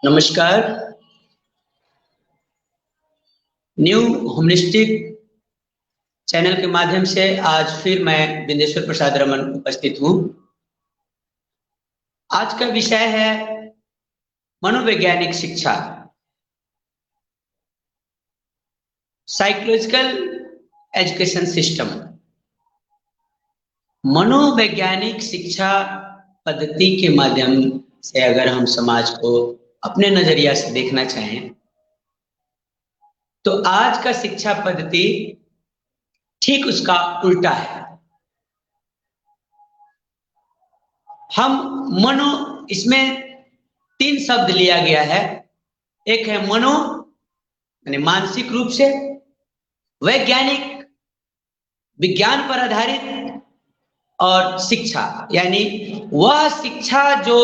नमस्कार। New होमनिस्टिक channel के माध्यम से आज फिर मैं बिंदेश्वर प्रसाद रमन उपस्थित हूँ। आज का विषय है मनोवैज्ञानिक शिक्षा, साइकोलॉजिकल एजुकेशन सिस्टम। मनोवैज्ञानिक शिक्षा पद्धति के माध्यम से अगर हम समाज को अपने नजरिया से देखना चाहें तो आज का शिक्षा पद्धति ठीक उसका उल्टा है। इसमें 3 शब्द लिया गया है। एक है मनो यानी मानसिक रूप से, वैज्ञानिक विज्ञान पर आधारित, और शिक्षा यानी वह शिक्षा जो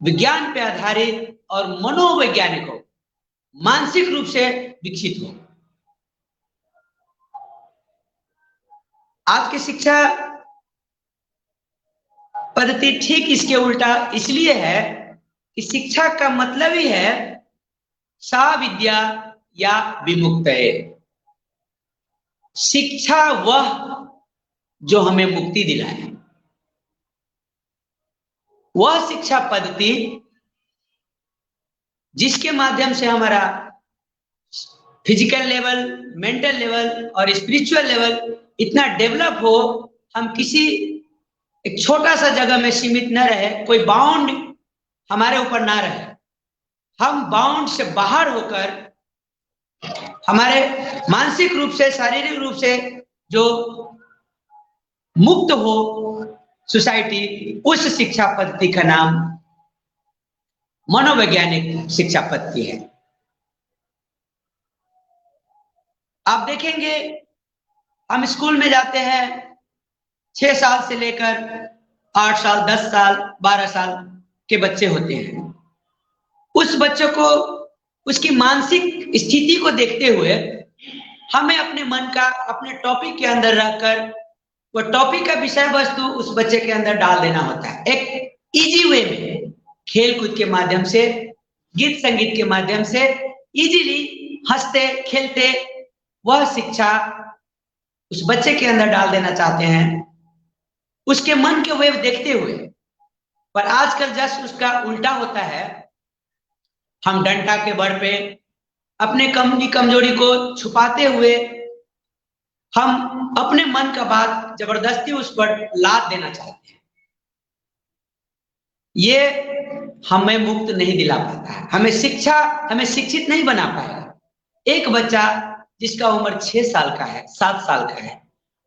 विज्ञान पर आधारित और मनोवैज्ञानिक हो, मानसिक रूप से विकसित हो। आज की शिक्षा पद्धति ठीक इसके उल्टा इसलिए है कि शिक्षा का मतलब ही है सा विद्या या विमुक्तये। शिक्षा वह जो हमें मुक्ति दिलाए, वह शिक्षा पद्धति जिसके माध्यम से हमारा फिजिकल लेवल, मेंटल लेवल और स्पिरिचुअल लेवल इतना डेवलप हो, हम किसी एक छोटा सा जगह में सीमित न रहे, कोई बाउंड हमारे ऊपर ना रहे। हम बाउंड से बाहर होकर हमारे मानसिक रूप से, शारीरिक रूप से जो मुक्त हो सोसाइटी, उस शिक्षा पद्धति का नाम मनोवैज्ञानिक शिक्षा पद्धति है। आप देखेंगे हम स्कूल में जाते हैं, 6 साल से लेकर 8 साल, 10 साल, 12 साल के बच्चे होते हैं। उस बच्चों को उसकी मानसिक स्थिति को देखते हुए हमें अपने मन का अपने टॉपिक के अंदर रखकर वह टॉपिक का विषय वस्तु उस बच्चे के अंदर डाल देना होता है। एक इजी वे में, खेल कूद के माध्यम से, गीत संगीत के माध्यम से इजीली हंसते खेलते वह शिक्षा उस बच्चे के अंदर डाल देना चाहते हैं, उसके मन के वेव देखते हुए। पर आजकल जस्ट उसका उल्टा होता है। हम डंडा के बल पे अपने कमजोरी को छुपाते हुए हम अपने मन का बात जबरदस्ती उस पर लाद देना चाहते हैं। ये हमें मुक्त नहीं दिला पाता है, हमें शिक्षित नहीं बना पाएगा। एक बच्चा जिसका उम्र 6 साल का है, 7 साल का है,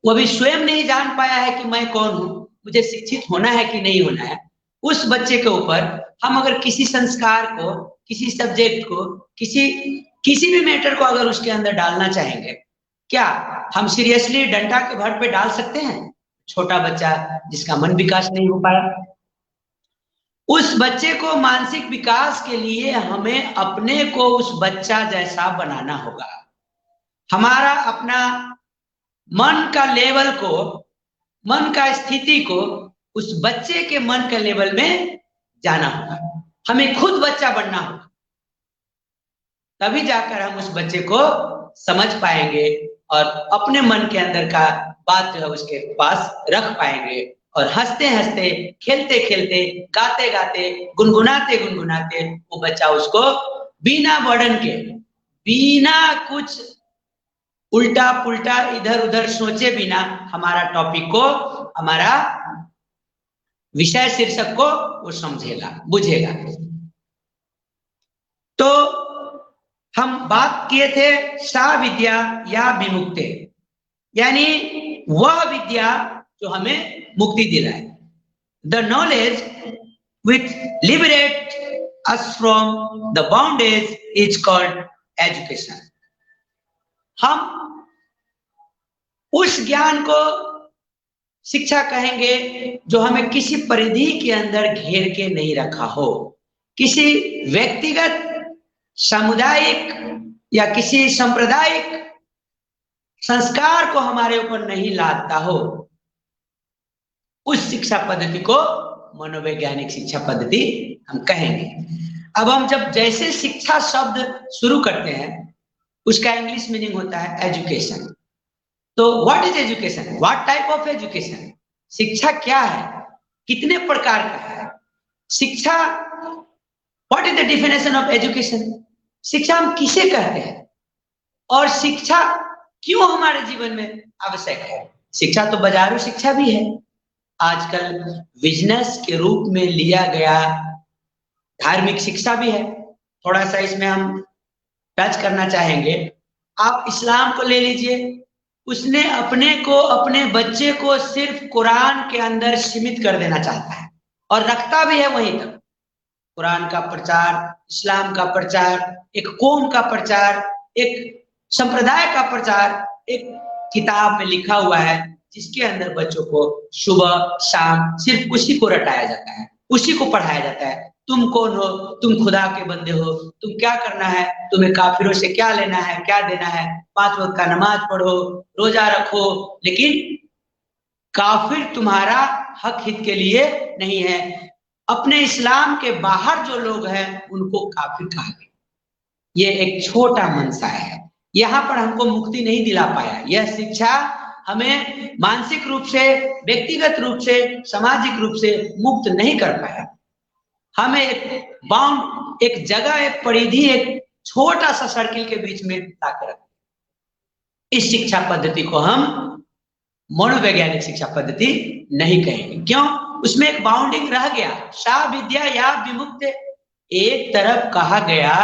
वो अभी स्वयं नहीं जान पाया है कि मैं कौन हूं, मुझे शिक्षित होना है कि नहीं होना है। उस बच्चे के ऊपर हम अगर किसी संस्कार को, किसी सब्जेक्ट को, किसी भी मैटर को अगर उसके अंदर डालना चाहेंगे, क्या हम सीरियसली डंडा के भर पे डाल सकते हैं? छोटा बच्चा जिसका मन विकास नहीं हो पाया, उस बच्चे को मानसिक विकास के लिए हमें अपने को उस बच्चा जैसा बनाना होगा। हमारा अपना मन का लेवल को, मन का स्थिति को उस बच्चे के मन के लेवल में जाना होगा। हमें खुद बच्चा बनना होगा, तभी जाकर हम उस बच्चे को समझ पाएंगे और अपने मन के अंदर का बात जो है उसके पास रख पाएंगे। और हंसते हंसते, खेलते खेलते, गाते गाते, गुनगुनाते गुनगुनाते वो बच्चा उसको बिना बर्डन के, बिना कुछ उल्टा पुल्टा इधर उधर सोचे बिना हमारा टॉपिक को, हमारा विषय शीर्षक को वो समझेगा, बुझेगा। तो हम बात किए थे सा विद्या या विमुक्ति, यानी वह विद्या जो हमें मुक्ति दिलाए। The knowledge which liberate us from the bondage is called education. हम उस ज्ञान को शिक्षा कहेंगे जो हमें किसी परिधि के अंदर घेर के नहीं रखा हो, किसी व्यक्तिगत, सामुदायिक या किसी सांप्रदायिक संस्कार को हमारे ऊपर नहीं लादता हो। उस शिक्षा पद्धति को मनोवैज्ञानिक शिक्षा पद्धति हम कहेंगे। अब हम जब जैसे शिक्षा शब्द शुरू करते हैं, उसका इंग्लिश मीनिंग होता है एजुकेशन। तो what is education, what type of education, शिक्षा क्या है, कितने प्रकार का है शिक्षा, what is the definition of education, शिक्षा हम किसे कहते हैं और शिक्षा क्यों हमारे जीवन में आवश्यक है। शिक्षा तो बाजारू शिक्षा भी है, आजकल बिजनेस के रूप में लिया गया धार्मिक शिक्षा भी है। थोड़ा सा इसमें हम टच करना चाहेंगे। आप इस्लाम को ले लीजिए, उसने अपने को, अपने बच्चे को सिर्फ कुरान के अंदर सीमित कर देना चाहता है और रखता भी है वहीं तक। कुरान का प्रचार, इस्लाम का प्रचार, एक कौम का प्रचार, एक संप्रदाय का प्रचार एक किताब में लिखा हुआ है, जिसके अंदर बच्चों को सुबह शाम सिर्फ उसी को रटाया जाता है, उसी को पढ़ाया जाता है। तुम कौन हो, तुम खुदा के बंदे हो, तुम क्या करना है, तुम्हें काफिरों से क्या लेना है, क्या देना है, 5 वक्त का नमाज पढ़ो, रोजा रखो, लेकिन काफिर तुम्हारा हक हित के लिए नहीं है। अपने इस्लाम के बाहर जो लोग हैं उनको काफिर कहा गया। ये एक छोटा मनसा है, यहाँ पर हमको मुक्ति नहीं दिला पाया। यह शिक्षा हमें मानसिक रूप से, व्यक्तिगत रूप से, सामाजिक रूप से मुक्त नहीं कर पाया। हमें एक बाउंड, एक जगह, एक परिधि, एक छोटा सा सर्किल के बीच में लाकर रखा। इस शिक्षा पद्धति को हम मनोवैज्ञानिक शिक्षा पद्धति नहीं कहेंगे। क्यों? उसमें एक बाउंडिंग रह गया। सा विद्या या विमुक्त, एक तरफ कहा गया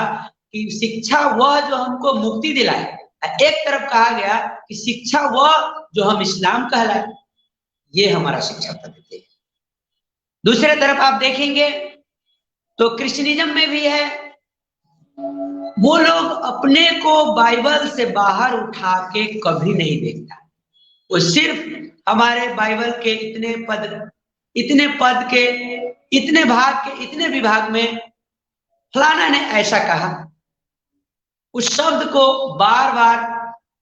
कि शिक्षा वह जो हमको मुक्ति दिलाए, एक तरफ कहा गया कि शिक्षा वह जो हम इस्लाम कहलाए। ये हमारा शिक्षा पद्धति है। दूसरे तरफ आप देखेंगे तो क्रिश्चियनिज्म में भी है, वो लोग अपने को बाइबल से बाहर उठा के कभी नहीं देखता। वो सिर्फ हमारे बाइबल के इतने पद के, इतने भाग के, इतने विभाग में फलाना ने ऐसा कहा, उस शब्द को बार बार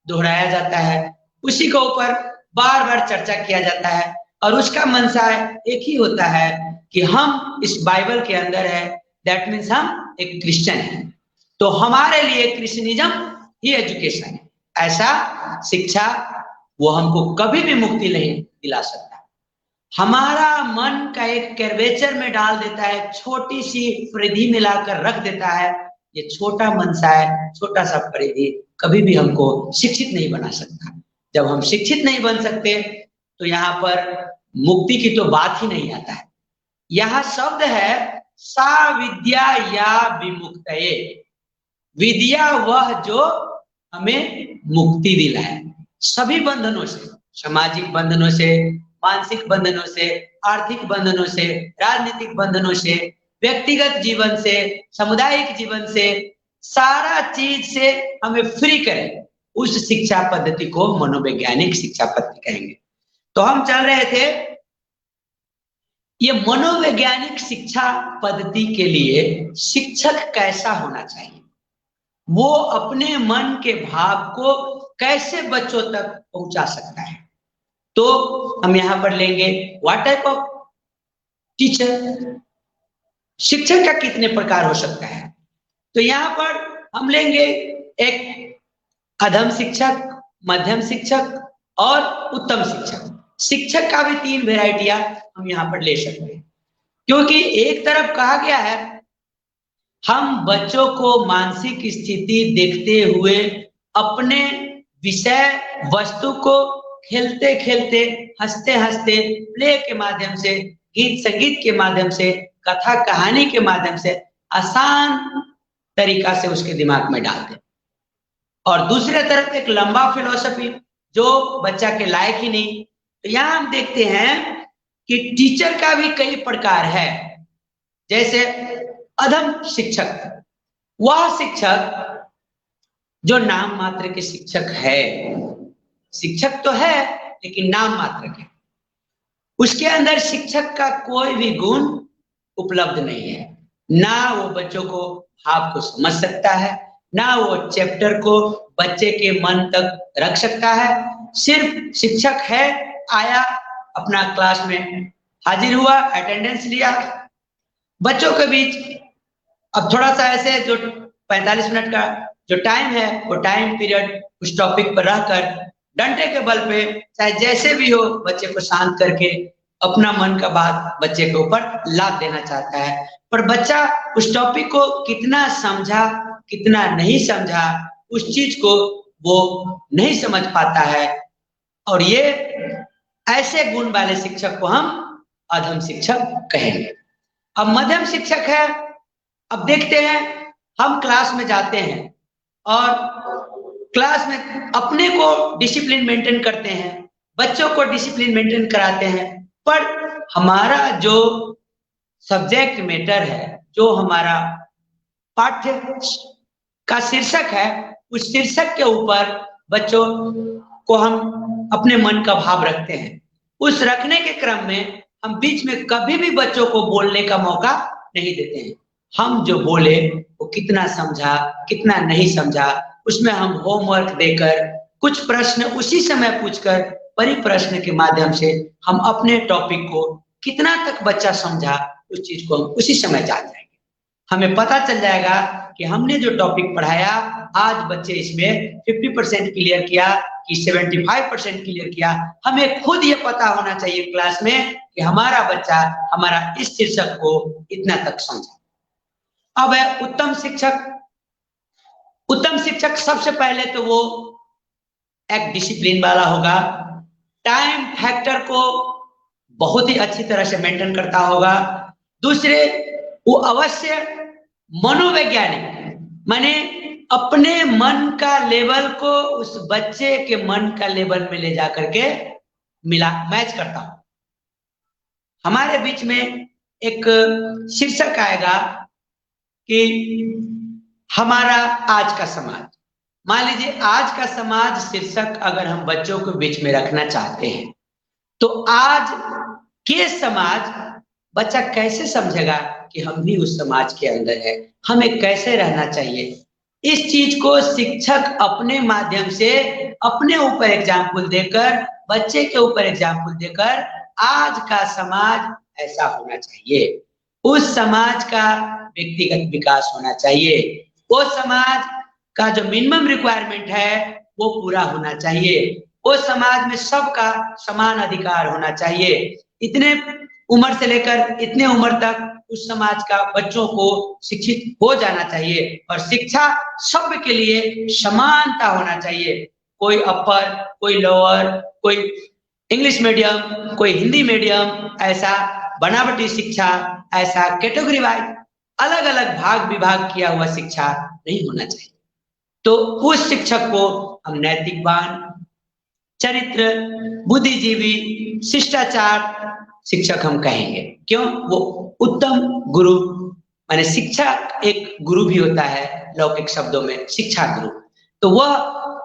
दोहराया जाता है, उसी के ऊपर बार बार चर्चा किया जाता है, और उसका मंशा एक ही होता है कि हम इस बाइबल के अंदर है, दैट मीन्स हम एक क्रिश्चियन है, तो हमारे लिए क्रिश्चियनिज्म ही एजुकेशन है। ऐसा शिक्षा वो हमको कभी भी मुक्ति नहीं दिला सकता। हमारा मन का एक कर्वेचर में डाल देता है, छोटी सी परिधि मिलाकर रख देता है। ये छोटा मनसा है, छोटा सा परिधि कभी भी हमको शिक्षित नहीं बना सकता। जब हम शिक्षित नहीं बन सकते तो यहाँ पर मुक्ति की तो बात ही नहीं आता है। यहाँ शब्द है सा विद्या या विमुक्तये, विद्या वह जो हमें मुक्ति दिलाए सभी बंधनों से, सामाजिक बंधनों से, मानसिक बंधनों से, आर्थिक बंधनों से, राजनीतिक बंधनों से, व्यक्तिगत जीवन से, सामुदायिक जीवन से, सारा चीज से हमें फ्री करे। उस शिक्षा पद्धति को मनोवैज्ञानिक शिक्षा पद्धति कहेंगे। तो हम चल रहे थे, ये मनोवैज्ञानिक शिक्षा पद्धति के लिए शिक्षक कैसा होना चाहिए, वो अपने मन के भाव को कैसे बच्चों तक पहुंचा सकता है। तो हम यहां पर लेंगे व्हाट टाइप ऑफ टीचर, शिक्षक का कितने प्रकार हो सकता है। तो यहां पर हम लेंगे एक अधम शिक्षक, मध्यम शिक्षक और उत्तम शिक्षक। शिक्षक का भी 3 वेराइटियां हम यहां पर ले सकते हैं, क्योंकि एक तरफ कहा गया है हम बच्चों को मानसिक स्थिति देखते हुए अपने विषय वस्तु को खेलते खेलते, हंसते हंसते, प्ले के माध्यम से, गीत संगीत के माध्यम से, कथा कहानी के माध्यम से आसान तरीका से उसके दिमाग में डाल दे। और दूसरे तरफ एक लंबा फिलॉसफी जो बच्चा के लायक ही नहीं। तो यहाँ हम देखते हैं कि टीचर का भी कई प्रकार है। जैसे अधम शिक्षक, वह शिक्षक जो नाम मात्र के शिक्षक है, शिक्षक तो है लेकिन नाम मात्र के, उसके अंदर शिक्षक का कोई भी गुण उपलब्ध नहीं है। ना वो बच्चों को भाव को समझ सकता है, ना वो चैप्टर को बच्चे के मन तक रख सकता है। सिर्फ शिक्षक है, आया, अपना क्लास में हाजिर हुआ, अटेंडेंस लिया, बच्चों के बीच अब थोड़ा सा ऐसे जो 45 मिनट का जो टाइम है वो टाइम पीरियड उस टॉपिक पर रहकर डंडे के बल पे चाहे जैसे भी हो बच्चे को शांत करके अपना मन का बात बच्चे के ऊपर लाद देना चाहता है, पर बच्चा उस टॉपिक को कितना समझा कितना नहीं समझा उस चीज को वो नहीं समझ पाता है। और ये ऐसे गुण वाले शिक्षक को हम अधम शिक्षक कहेंगे। अब मध्यम शिक्षक है, अब देखते हैं हम क्लास में जाते हैं और क्लास में अपने को डिसिप्लिन मेंटेन करते हैं, बच्चों को डिसिप्लिन मेंटेन कराते हैं, पर हमारा जो सब्जेक्ट मैटर है, जो हमारा पाठ्य का शीर्षक है, उस शीर्षक के ऊपर बच्चों को हम अपने मन का भाव रखते हैं। उस रखने के क्रम में हम बीच में कभी भी बच्चों को बोलने का मौका नहीं देते हैं। हम जो बोले वो कितना समझा कितना नहीं समझा उसमें हम होमवर्क देकर कुछ प्रश्न उसी समय पूछकर परिप्रश्न के माध्यम से हम अपने टॉपिक को कितना तक बच्चा समझा उस चीज को हम उसी समय जान जाएंगे। हमें पता चल जाएगा कि हमने जो टॉपिक पढ़ाया आज बच्चे इसमें 50% क्लियर किया कि 75% क्लियर किया। हमें खुद ये पता होना चाहिए क्लास में कि हमारा बच्चा हमारा इस शीर्षक को इतना तक समझा। अब है उत्तम शिक्षक। उत्तम शिक्षक सबसे पहले तो वो एक डिसिप्लिन वाला होगा, टाइम फैक्टर को बहुत ही अच्छी तरह से मेंटेन करता होगा। दूसरे वो अवश्य मनोवैज्ञानिक माने अपने मन का लेवल को उस बच्चे के मन का लेवल में ले जा करके मिला मैच करता हूं। हमारे बीच में एक शीर्षक आएगा कि हमारा आज का समाज। मान लीजिए आज का समाज शीर्षक अगर हम बच्चों को बीच में रखना चाहते हैं तो आज के समाज बच्चा कैसे समझेगा कि हम भी उस समाज के अंदर है, हमें कैसे रहना चाहिए। इस चीज को शिक्षक अपने माध्यम से अपने ऊपर एग्जाम्पल देकर बच्चे के ऊपर एग्जाम्पल देकर आज का समाज ऐसा होना चाहिए, उस समाज का व्यक्तिगत विकास होना चाहिए, वो समाज का जो मिनिमम रिक्वायरमेंट है वो पूरा होना चाहिए, वो समाज में सबका समान अधिकार होना चाहिए। इतने उम्र से लेकर इतने उम्र तक उस समाज का बच्चों को शिक्षित हो जाना चाहिए और शिक्षा सब के लिए समानता होना चाहिए। कोई अपर कोई लोअर कोई इंग्लिश मीडियम कोई हिंदी मीडियम, ऐसा बनावटी शिक्षा, ऐसा कैटेगरी वाइज अलग अलग भाग विभाग किया हुआ शिक्षा नहीं होना चाहिए। तो उस शिक्षक को हम नैतिकवान, चरित्र, बुद्धिजीवी, शिष्टाचार शिक्षक हम कहेंगे। क्यों? वो उत्तम गुरु माने शिक्षा एक गुरु भी होता है लौकिक शब्दों में शिक्षा गुरु। तो वह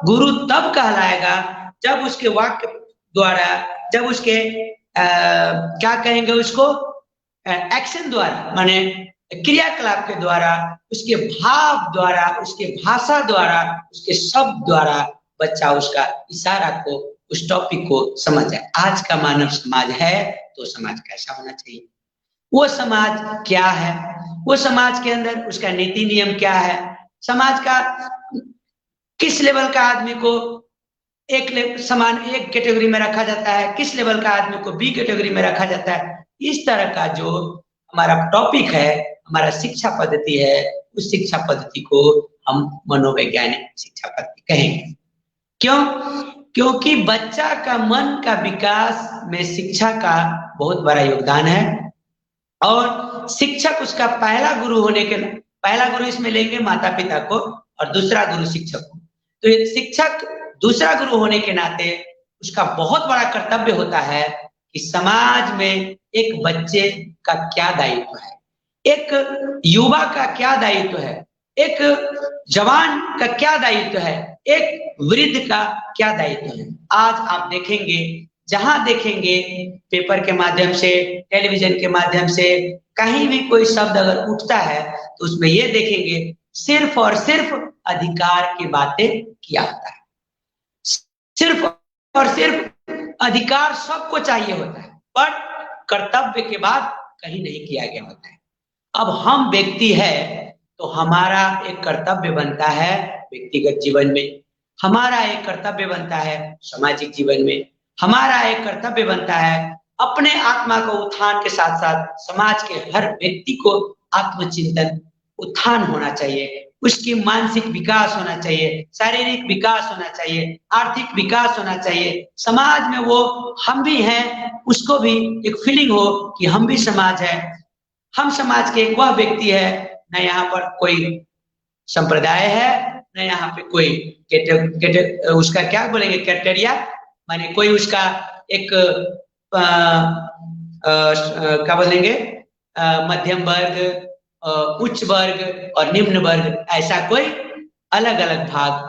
गुरु तब कहलाएगा जब उसके वाक्य द्वारा, जब उसके क्या कहेंगे उसको, एक्शन द्वारा माने क्रियाकलाप के द्वारा, उसके भाव द्वारा, उसके भाषा द्वारा, उसके शब्द द्वारा बच्चा उसका इशारा को, उस टॉपिक को समझ जाए। आज का मानव समाज है तो समाज कैसा होना चाहिए, वो समाज क्या है, वो समाज के अंदर उसका नीति नियम क्या है, समाज का किस लेवल का आदमी को एक समान एक कैटेगरी में रखा जाता है, किस लेवल का आदमी को बी कैटेगरी में रखा जाता है। इस तरह का जो हमारा टॉपिक है, हमारा शिक्षा पद्धति है, उस शिक्षा पद्धति को हम मनोवैज्ञानिक शिक्षा पद्धति कहेंगे। क्यों? क्योंकि बच्चा का मन का विकास में शिक्षा का बहुत बड़ा योगदान है और शिक्षक उसका पहला गुरु होने के, पहला गुरु इसमें लेंगे माता पिता को और दूसरा गुरु शिक्षक को। तो एक शिक्षक दूसरा गुरु होने के नाते उसका बहुत बड़ा कर्तव्य होता है कि समाज में एक बच्चे का क्या दायित्व है, एक युवा का क्या दायित्व है, एक जवान का क्या दायित्व है, एक वृद्ध का क्या दायित्व है। आज आप देखेंगे, जहां देखेंगे पेपर के माध्यम से, टेलीविजन के माध्यम से, कहीं भी कोई शब्द अगर उठता है तो उसमें ये देखेंगे सिर्फ और सिर्फ अधिकार की बातें किया होता है, सिर्फ और सिर्फ अधिकार सबको चाहिए होता है, पर कर्तव्य के बाद कहीं नहीं किया गया होता है। अब हम व्यक्ति है तो हमारा एक कर्तव्य बनता है व्यक्तिगत जीवन में, हमारा एक कर्तव्य बनता है सामाजिक जीवन में, हमारा एक कर्तव्य बनता है अपने आत्मा को उत्थान के साथ साथ समाज के हर व्यक्ति को आत्मचिंतन उत्थान होना चाहिए, उसकी मानसिक विकास होना चाहिए, शारीरिक विकास होना चाहिए, आर्थिक विकास होना चाहिए, समाज में वो हम भी हैं उसको भी एक फीलिंग हो कि हम भी समाज है, हम समाज के वह व्यक्ति है, न यहाँ पर कोई संप्रदाय है, न यहाँ पे कोई उसका क्या बोलेंगे क्राइटेरिया, माने कोई उसका एक क्या बोलेंगे मध्यम वर्ग, उच्च वर्ग और निम्न वर्ग, ऐसा कोई अलग अलग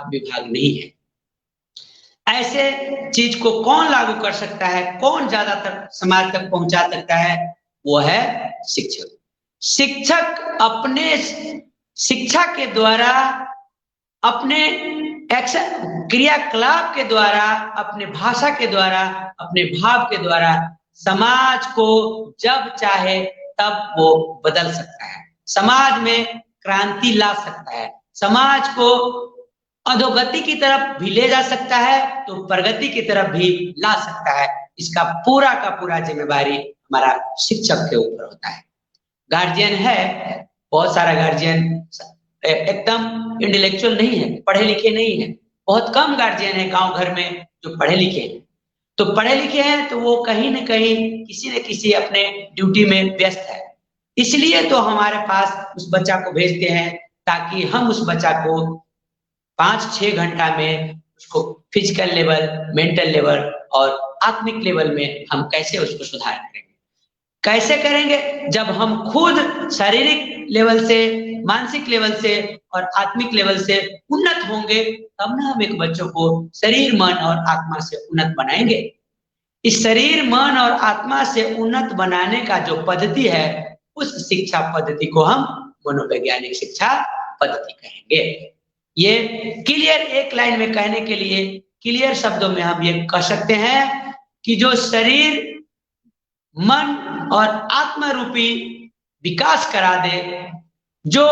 विभाग नहीं है। ऐसे चीज को कौन लागू कर सकता है, कौन ज्यादातर समाज तक पहुंचा सकता है, वो है शिक्षक। शिक्षक अपने शिक्षा के द्वारा, अपने क्रियाकलाप के द्वारा, अपने भाषा के द्वारा, अपने भाव के द्वारा समाज को जब चाहे तब वो बदल सकता है, समाज में क्रांति ला सकता है, समाज को अधोगति की तरफ भी ले जा सकता है तो प्रगति की तरफ भी ला सकता है। इसका पूरा का पूरा जिम्मेदारी हमारा शिक्षक के ऊपर होता है। गार्जियन है, बहुत सारा गार्जियन एकदम इंटेलेक्चुअल नहीं है, पढ़े लिखे नहीं है, बहुत कम गार्जियन है गांव घर में जो पढ़े लिखे हैं। तो पढ़े लिखे हैं तो वो कहीं न कहीं किसी न किसी अपने ड्यूटी में व्यस्त है, इसलिए तो हमारे पास उस बच्चा को भेजते हैं ताकि हम उस बच्चा को 5-6 घंटा में उसको फिजिकल लेवल, मेंटल लेवल और आत्मिक लेवल में हम कैसे उसको सुधार करेंगे। कैसे करेंगे? जब हम खुद शारीरिक लेवल से, मानसिक लेवल से और आत्मिक लेवल से उन्नत होंगे, तब ना हम एक बच्चों को शरीर, मन और आत्मा से उन्नत बनाएंगे। इस शरीर, मन और आत्मा से उन्नत बनाने का जो पद्धति है, उस शिक्षा पद्धति को हम मनोवैज्ञानिक शिक्षा पद्धति कहेंगे। ये क्लियर एक लाइन में कहने के लिए, क्लियर शब्दों में हम ये कह सकते हैं कि जो शरीर, मन और आत्मा रूपी विकास करा दे, जो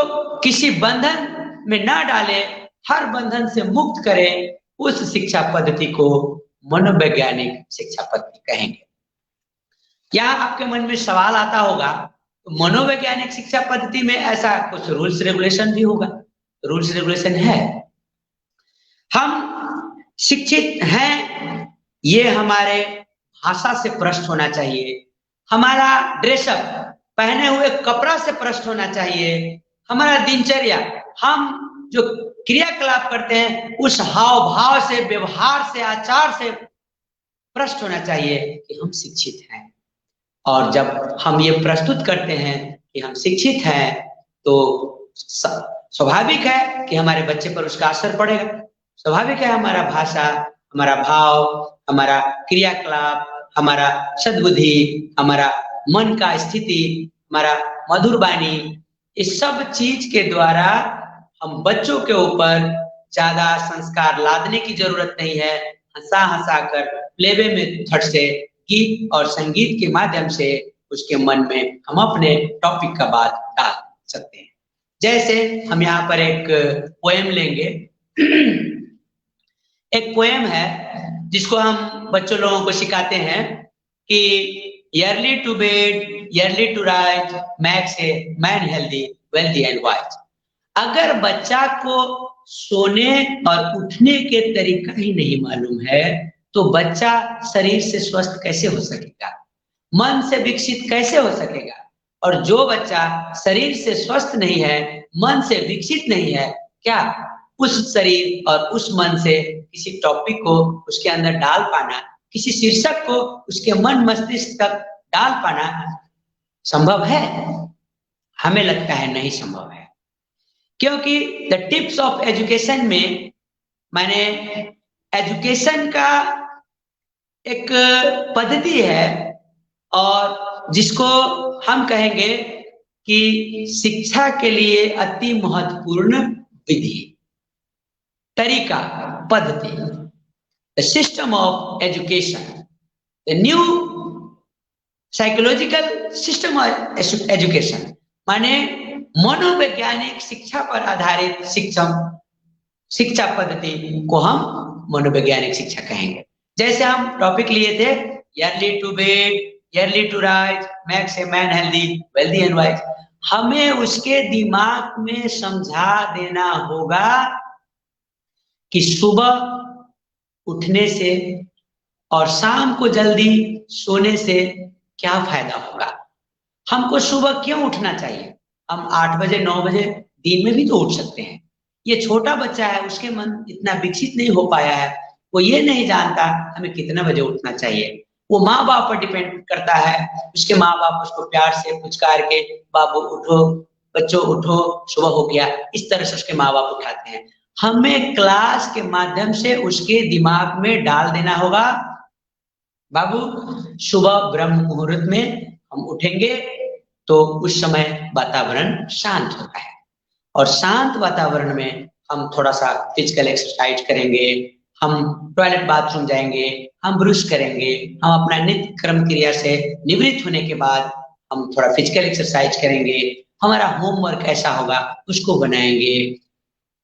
किसी बंधन में ना डाले, हर बंधन से मुक्त करे, उस शिक्षा पद्धति को मनोवैज्ञानिक शिक्षा पद्धति कहेंगे। यहाँ आपके मन में सवाल आता होगा, तो मनोवैज्ञानिक शिक्षा पद्धति में ऐसा कुछ रूल्स रेगुलेशन भी होगा? रूल्स रेगुलेशन है। हम शिक्षित हैं, ये हमारे भाषा से प्रश्न होना चाहिए, हमारा ड्रेसअप, पहने हुए कपड़ा से प्रश्न होना चाहिए, हमारा दिनचर्या, हम जो क्रियाकलाप करते हैं उस हाव भाव से, व्यवहार से, आचार से प्रश्न होना चाहिए कि हम शिक्षित हैं। और जब हम ये प्रस्तुत करते हैं कि हम शिक्षित हैं, तो स्वाभाविक है कि हमारे बच्चे पर उसका असर पड़ेगा। स्वाभाविक है हमारा भाषा, हमारा भाव, हमारा क्रियाकलाप, हमारा सद्बुद्धि, हमारा मन का स्थिति, हमारा मधुर वाणी, इस सब चीज के द्वारा हम बच्चों के ऊपर ज्यादा संस्कार लादने की जरूरत नहीं है। हंसा हंसा कर प्लेवे में थट से गीत और संगीत के माध्यम से उसके मन में हम अपने टॉपिक का बात डाल सकते हैं। जैसे हम यहाँ पर एक पोएम लेंगे। एक पोएम है जिसको हम बच्चों लोगों को सिखाते हैं कि yearly to bed, yearly to rise makes a man healthy, wealthy and wise। अगर बच्चा को सोने और उठने के तरीका ही नहीं मालूम है तो बच्चा शरीर से स्वस्थ कैसे हो सकेगा, मन से विकसित कैसे हो सकेगा। और जो बच्चा शरीर से स्वस्थ नहीं है, मन से विकसित नहीं है, क्या उस शरीर और उस मन से किसी टॉपिक को उसके अंदर डाल पाना, किसी शीर्षक को उसके मन मस्तिष्क तक डाल पाना संभव है? हमें लगता है नहीं संभव है, क्योंकि द टिप्स ऑफ एजुकेशन में मैंने एजुकेशन का एक पद्धति है और जिसको हम कहेंगे कि शिक्षा के लिए अति महत्वपूर्ण विधि, तरीका, पद्धति, the system of education, the new psychological system of education. माने मनोवैज्ञानिक शिक्षा पर आधारित शिक्षा पद्धति को हम मनोवैज्ञानिक शिक्षा कहेंगे। जैसे हम टॉपिक लिए थे early to bed, early to rise, makes a man healthy, wealthy and wise. हमें उसके दिमाग में समझा देना होगा कि सुबह उठने से और शाम को जल्दी सोने से क्या फायदा होगा। हमको सुबह क्यों उठना चाहिए? हम 8 बजे 9 बजे दिन में भी तो उठ सकते हैं। ये छोटा बच्चा है, उसके मन इतना विकसित नहीं हो पाया है, वो ये नहीं जानता हमें कितना बजे उठना चाहिए। वो माँ बाप पर डिपेंड करता है। उसके माँ बाप उसको प्यार से पुचकार के बाबू उठो, बच्चों उठो, सुबह हो गया, इस तरह से उसके माँ बाप उठाते हैं। हमें क्लास के माध्यम से उसके दिमाग में डाल देना होगा, बाबू सुबह ब्रह्म मुहूर्त में हम उठेंगे तो उस समय वातावरण शांत होता है, और शांत वातावरण में हम थोड़ा सा फिजिकल एक्सरसाइज करेंगे, हम टॉयलेट बाथरूम जाएंगे, हम ब्रश करेंगे, हम अपना नित्य कर्म क्रिया से निवृत्त होने के बाद हम थोड़ा फिजिकल एक्सरसाइज करेंगे, हमारा होमवर्क ऐसा होगा उसको बनाएंगे,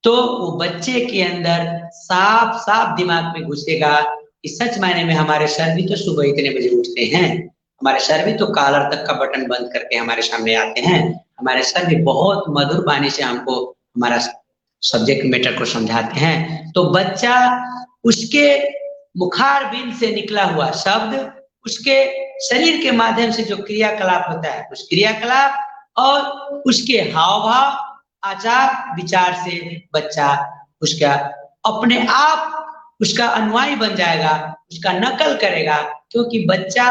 तो वो बच्चे के अंदर साफ साफ दिमाग में घुसेगा कि सच मायने में हमारे सर भी तो सुबह इतने बजे उठते हैं, हमारे सर भी तो कॉलर तक का बटन बंद करके हमारे सामने आते हैं, हमारे सर भी बहुत मधुर वाणी से हमको हमारा सब्जेक्ट मैटर को समझाते हैं। तो बच्चा उसके मुखारबिंद से निकला हुआ शब्द, उसके शरीर के माध्यम से जो क्रियाकलाप होता है, उस क्रियाकलाप और उसके हाव भाव, आचार विचार से बच्चा उसका अपने आप उसका अनुयायी बन जाएगा, उसका नकल करेगा, क्योंकि बच्चा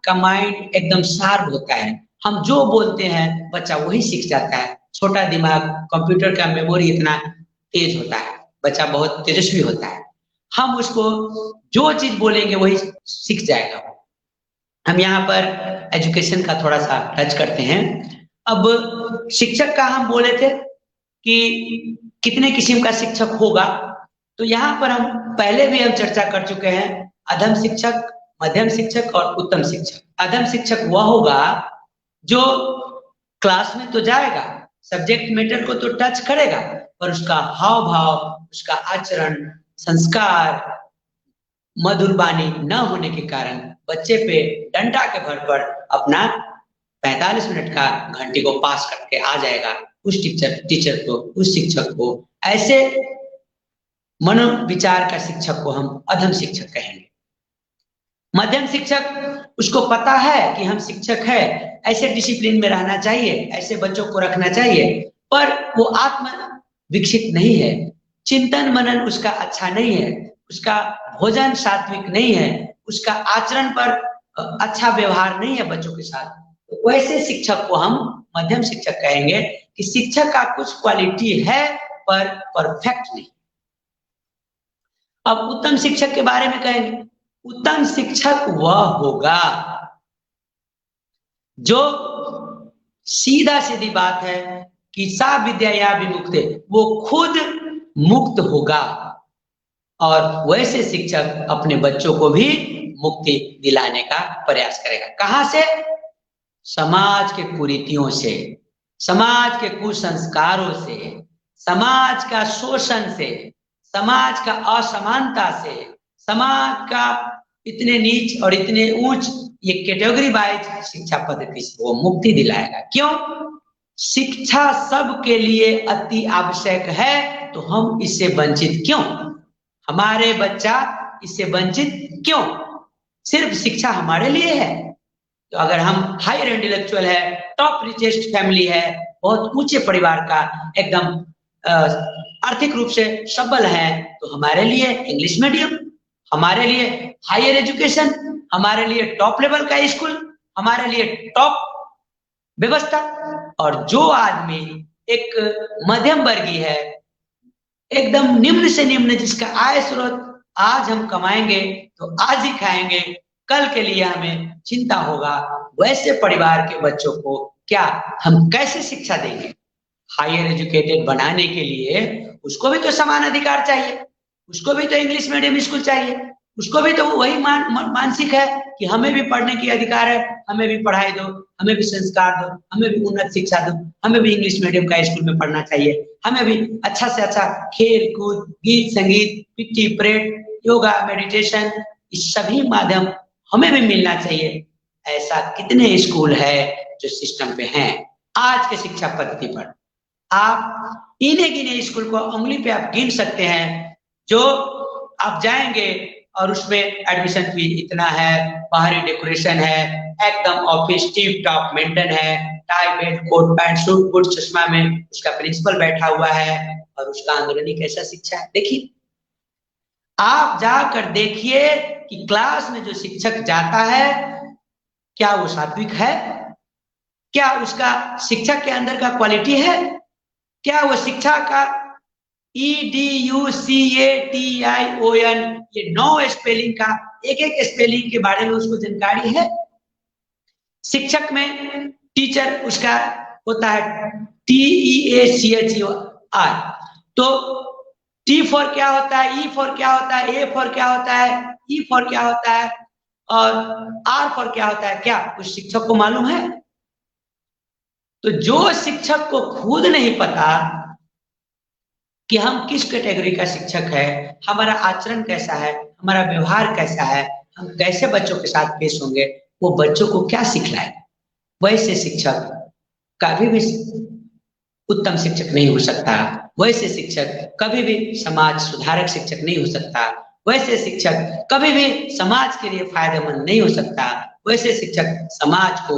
का माइंड एकदम शार्प होता है। हम जो बोलते हैं बच्चा वही सीख जाता है। छोटा दिमाग, कंप्यूटर का मेमोरी इतना तेज होता है, बच्चा बहुत तेजस्वी होता है। हम उसको जो चीज बोलेंगे वही सीख जाएगा। हम यहाँ पर एजुकेशन का थोड़ा सा टच करते हैं। अब शिक्षक का हम बोले थे कि कितने किस्म का शिक्षक होगा, तो यहाँ पर हम पहले भी हम चर्चा कर चुके हैं, अधम शिक्षक, मध्यम शिक्षक और उत्तम शिक्षक। अधम शिक्षक वह होगा जो क्लास में तो जाएगा, सब्जेक्ट मैटर को तो टच करेगा, पर उसका हाव भाव, उसका आचरण, संस्कार, मधुर वाणी न होने के कारण बच्चे पे डंडा के भर पर अपना 45 मिनट का घंटे को पास करके आ जाएगा। उस टीचर को, उस शिक्षक को, ऐसे मनोविचार का शिक्षक को हम अधम शिक्षक कहेंगे। मध्यम शिक्षक, उसको पता है कि हम शिक्षक है, ऐसे डिसिप्लिन में रहना चाहिए, ऐसे बच्चों को रखना चाहिए, पर वो आत्म विकसित नहीं है, चिंतन मनन उसका अच्छा नहीं है, उसका भोजन सात्विक नहीं है, उसका आचरण पर अच्छा व्यवहार नहीं है बच्चों के साथ, तो वैसे शिक्षक को हम मध्यम शिक्षक कहेंगे कि शिक्षक का कुछ क्वालिटी है पर परफेक्ट नहीं। अब उत्तम शिक्षक के बारे में कहेंगे। उत्तम शिक्षक वह होगा जो सीधा सीधी बात है कि सा विद्या या विमुक्ते, वो खुद मुक्त होगा, और वैसे शिक्षक अपने बच्चों को भी मुक्ति दिलाने का प्रयास करेगा। कहां से? समाज के कुरीतियों से, समाज के कुसंस्कारों से, समाज का शोषण से, समाज का असमानता से, समाज का इतने नीच और इतने ऊंच ये कैटेगरी वाइज शिक्षा पद्धति से वो मुक्ति दिलाएगा। क्यों? शिक्षा सबके लिए अति आवश्यक है, तो हम इससे वंचित क्यों? हमारे बच्चा इससे वंचित क्यों? सिर्फ शिक्षा हमारे लिए है, तो अगर हम हायर इंटेलेक्चुअल है, टॉप रिचेस्ट फैमिली है, बहुत ऊंचे परिवार का, एकदम आर्थिक रूप से सबल है, तो हमारे लिए इंग्लिश मीडियम, हमारे लिए हायर एजुकेशन, हमारे लिए टॉप लेवल का स्कूल, हमारे लिए टॉप व्यवस्था। और जो आदमी एक मध्यम वर्गीय है, एकदम निम्न से निम्न, जिसका आय स्रोत आज हम कमाएंगे तो आज ही खाएंगे, कल के लिए हमें चिंता होगा, वैसे परिवार के बच्चों को क्या हम कैसे शिक्षा देंगे? हायर एजुकेटेड बनाने के लिए उसको भी तो समान अधिकार चाहिए, उसको भी तो इंग्लिश मीडियम स्कूल चाहिए, उसको भी तो वही मानसिक है कि हमें भी पढ़ने की अधिकार है, हमें भी पढ़ाई दो, हमें भी संस्कार दो, हमें भी उन्नत शिक्षा दो, हमें भी इंग्लिश मीडियम का स्कूल में पढ़ना चाहिए, हमें भी अच्छा से अच्छा खेल कूद, गीत संगीत, पीटी परेड, योगा, मेडिटेशन, इस सभी माध्यम हमें भी मिलना चाहिए। ऐसा कितने स्कूल है जो सिस्टम पे हैं आज के शिक्षा पद्धति पर? आप इन्हें गिने स्कूल को उंगली पे आप गिन सकते हैं जो आप जाएंगे और उसमें एडमिशन फी इतना है, बाहरी डेकोरेशन है, एकदम ऑफिस टिप टॉप मेंटेन है, tie belt coat pant suit boot चश्मा में उसका प्रिंसिपल बैठा हुआ है, और उसका अंदरूनी कैसा शिक्षा है देखिए। आप जाकर देखिए कि क्लास में जो शिक्षक जाता है क्या वो सात्विक है, क्या उसका शिक्षा के अंदर का क्वालिटी है, क्या वो शिक्षा का EDUCATION ये 9 स्पेलिंग का एक एक स्पेलिंग के बारे में उसको जानकारी है। शिक्षक में टीचर उसका होता है TEACHER, तो T फॉर क्या होता है, E फॉर क्या होता है, A फॉर क्या होता है, E फॉर क्या होता है, और R फॉर क्या होता है, क्या उस शिक्षक को मालूम है? तो जो शिक्षक को खुद नहीं पता कि हम किस कैटेगरी का शिक्षक है, हमारा आचरण कैसा है, हमारा व्यवहार कैसा है, हम कैसे बच्चों के साथ पेश होंगे, वो बच्चों को क्या सिखलाए, वैसे शिक्षक कभी भी उत्तम शिक्षक नहीं हो सकता। वैसे शिक्षक कभी भी समाज सुधारक शिक्षक नहीं हो सकता। वैसे शिक्षक कभी भी समाज के लिए फायदेमंद नहीं हो सकता। वैसे शिक्षक समाज को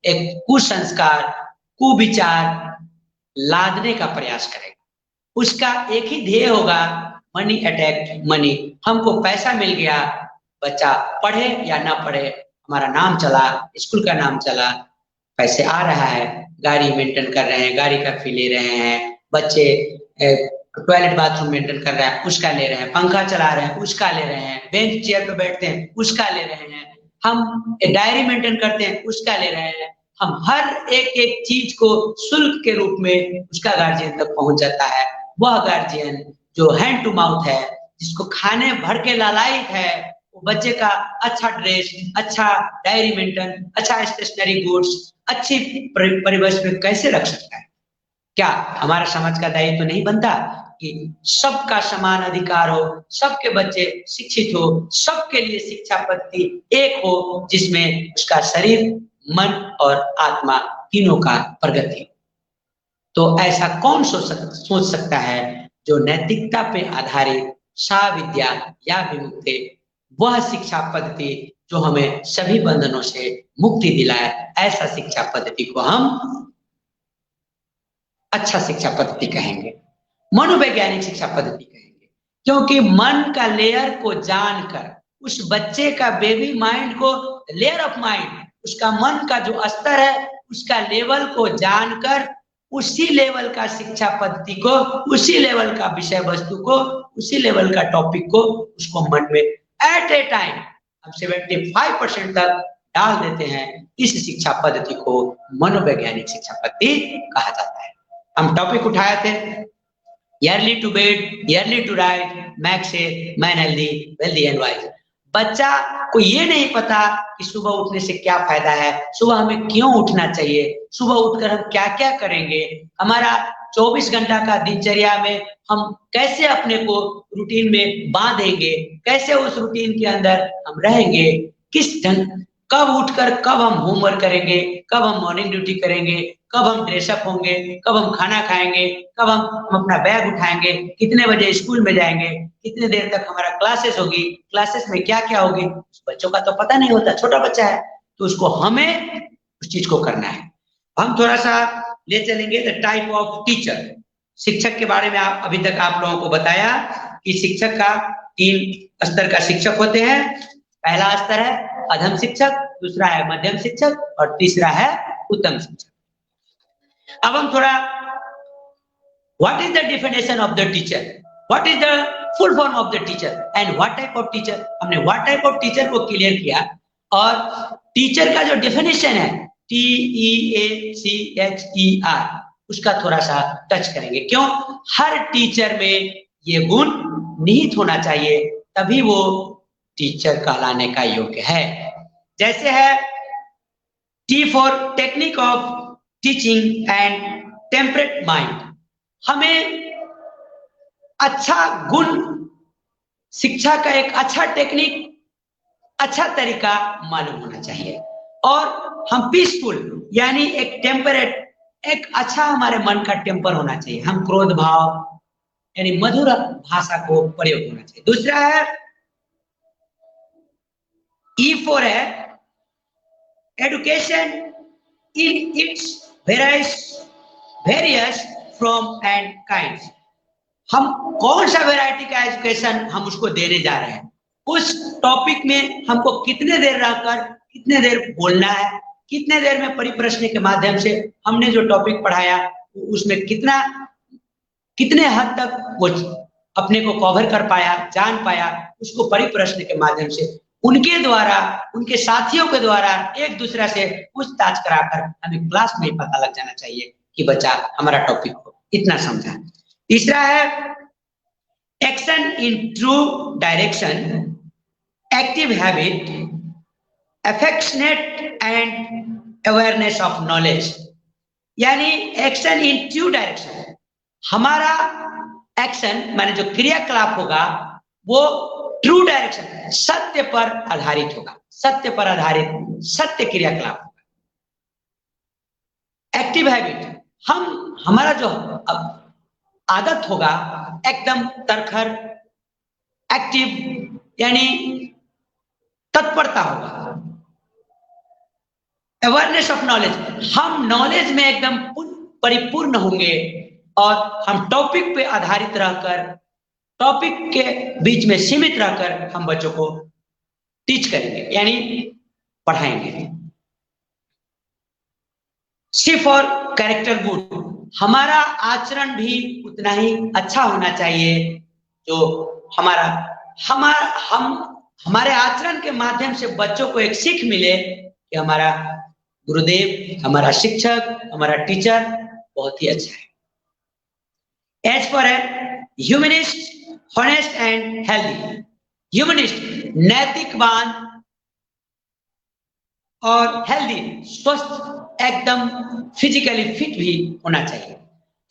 एक कुसंस्कार, कुविचार लादने का प्रयास करेगा। उसका एक ही ध्येय होगा, मनी अटैक मनी, हमको पैसा मिल गया, बच्चा पढ़े या ना पढ़े, हमारा नाम चला, स्कूल का नाम चला, पैसे आ रहा है, गाड़ी मेंटेन कर रहे हैं, गाड़ी का फी ले रहे हैं, बच्चे टॉयलेट बाथरूम मेंटेन कर रहे हैं उसका ले रहे हैं, पंखा चला रहे हैं उसका ले रहे हैं, बेंच चेयर पे बैठते हैं उसका ले रहे हैं, हम डायरी मेंटेन करते हैं उसका ले रहे हैं, हम हर एक एक चीज को शुल्क के रूप में उसका गार्जियन तक पहुंच जाता है। वह गार्जियन जो हैंड टू माउथ है, जिसको खाने भर के लालायित है, वो बच्चे का अच्छा ड्रेस, अच्छा डायरी मेंटेन, अच्छा स्टेशनरी गुड्स, अच्छी परिवेश में कैसे रख सकता है? क्या हमारा समाज का दायित्व तो नहीं बनता कि सबका समान अधिकार हो, सबके बच्चे शिक्षित हो, सबके लिए शिक्षा पद्धति एक हो जिसमें उसका शरीर, मन और आत्मा तीनों का प्रगति हो? तो ऐसा कौन सोच सकता है जो नैतिकता पे आधारित साविद्या या विमुक्ति, वह शिक्षा पद्धति जो हमें सभी बंधनों से मुक्ति दिलाए, ऐसा शिक्षा पद्धति को हम अच्छा शिक्षा पद्धति कहेंगे, मनोवैज्ञानिक शिक्षा पद्धति कहेंगे। क्योंकि मन का लेयर को जानकर उस बच्चे का बेबी माइंड को, लेयर ऑफ माइंड, उसका मन का जो स्तर है उसका लेवल को जानकर उसी लेवल का शिक्षा पद्धति को, उसी लेवल का विषय वस्तु को, उसी लेवल का टॉपिक को उसको मन में एट ए टाइम हम 75% तक डाल देते हैं। इस शिक्षा पद्धति को मनोवैज्ञानिक शिक्षा पद्धति कहा जाता है। हम टॉपिक उठाए थे early to bed, early to right, makes a man healthy, wealthy and wise. बच्चा को ये नहीं पता कि सुबह उठने से क्या फायदा है, सुबह हमें क्यों उठना चाहिए, सुबह उठकर हम क्या क्या करेंगे, हमारा 24 घंटा का दिनचर्या में हम कैसे अपने को रूटीन में बांधेंगे, कैसे उस रूटीन के अंदर हम रहेंगे, किस ढंग, कब उठकर कब हम होमवर्क करेंगे, कब हम मॉर्निंग ड्यूटी करेंगे, कब हम ड्रेसअप होंगे, कब हम खाना खाएंगे, कब हम अपना बैग उठाएंगे, कितने बजे स्कूल में जाएंगे, कितने देर तक हमारा क्लासेस होगी, क्लासेस में क्या क्या होगी, बच्चों का तो पता नहीं होता, छोटा बच्चा है, तो उसको हमें उस चीज को करना है। हम थोड़ा सा ले चलेंगे द टाइप ऑफ टीचर। शिक्षक के बारे में अभी तक आप लोगों को बताया कि शिक्षक का 3 स्तर का शिक्षक होते हैं। पहला स्तर है अधम शिक्षक, दूसरा है मध्यम शिक्षक और तीसरा है उत्तम शिक्षक। अब हम थोड़ा what is the definition of the teacher, what is the full form of the teacher and what type of teacher, हमने व्हाट टाइप ऑफ टीचर को क्लियर किया, और टीचर का जो डेफिनेशन है TEACHER उसका थोड़ा सा टच करेंगे। क्यों? हर टीचर में ये गुण निहित होना चाहिए, तभी वो टीचर कहलाने का योग्य है। जैसे है T for technique of teaching and temperate mind. हमें अच्छा गुण, शिक्षा का एक अच्छा टेक्निक, अच्छा तरीका मालूम होना चाहिए, और हम पीसफुल यानी एक टेम्परेट, एक अच्छा हमारे मन का टेम्पर होना चाहिए। हम क्रोध भाव यानी मधुर भाषा को प्रयोग होना चाहिए। दूसरा है ई फॉर है education in its various from and kinds. हम कौन सा वैरायटी का एजुकेशन हम उसको देने जा रहे हैं, उस टॉपिक में हमको कितने देर रहकर कितने देर बोलना है, कितने देर में परिप्रश्न के माध्यम से हमने जो टॉपिक पढ़ाया उसमें कितने हद तक वो अपने को कवर कर पाया, जान पाया, उसको परिप्रश्न के माध्यम से उनके द्वारा, उनके साथियों के द्वारा एक दूसरे से पूछताछ कराकर हमें क्लास में पता लग जाना चाहिए कि बच्चा हमारा टॉपिक को इतना समझा। तीसरा है action in true direction, active habit, affectionate and awareness of knowledge. यानी एक्शन इन ट्रू डायरेक्शन, हमारा एक्शन माने जो क्रियाकलाप होगा वो ट्रू डायरेक्शन, सत्य पर आधारित होगा, सत्य पर आधारित सत्य क्रियाकलाप होगा। एक्टिव हैबिट, हमारा जो आदत होगा एकदम तरखर, एक्टिव यानी तत्परता होगा। अवेयरनेस ऑफ नॉलेज, हम नॉलेज में एकदम परिपूर्ण होंगे और हम टॉपिक पे आधारित रहकर, टॉपिक के बीच में सीमित रहकर हम बच्चों को टीच करेंगे यानी पढ़ाएंगे। सी फॉर कैरेक्टर गुड, हमारा आचरण भी उतना ही अच्छा होना चाहिए जो हमारे आचरण के माध्यम से बच्चों को एक सीख मिले कि हमारा गुरुदेव, हमारा शिक्षक, हमारा टीचर बहुत ही अच्छा है। एज फॉर है humanist, honest and healthy. Humanist नैतिकवान और हेल्दी स्वस्थ, एकदम फिजिकली फिट भी होना चाहिए।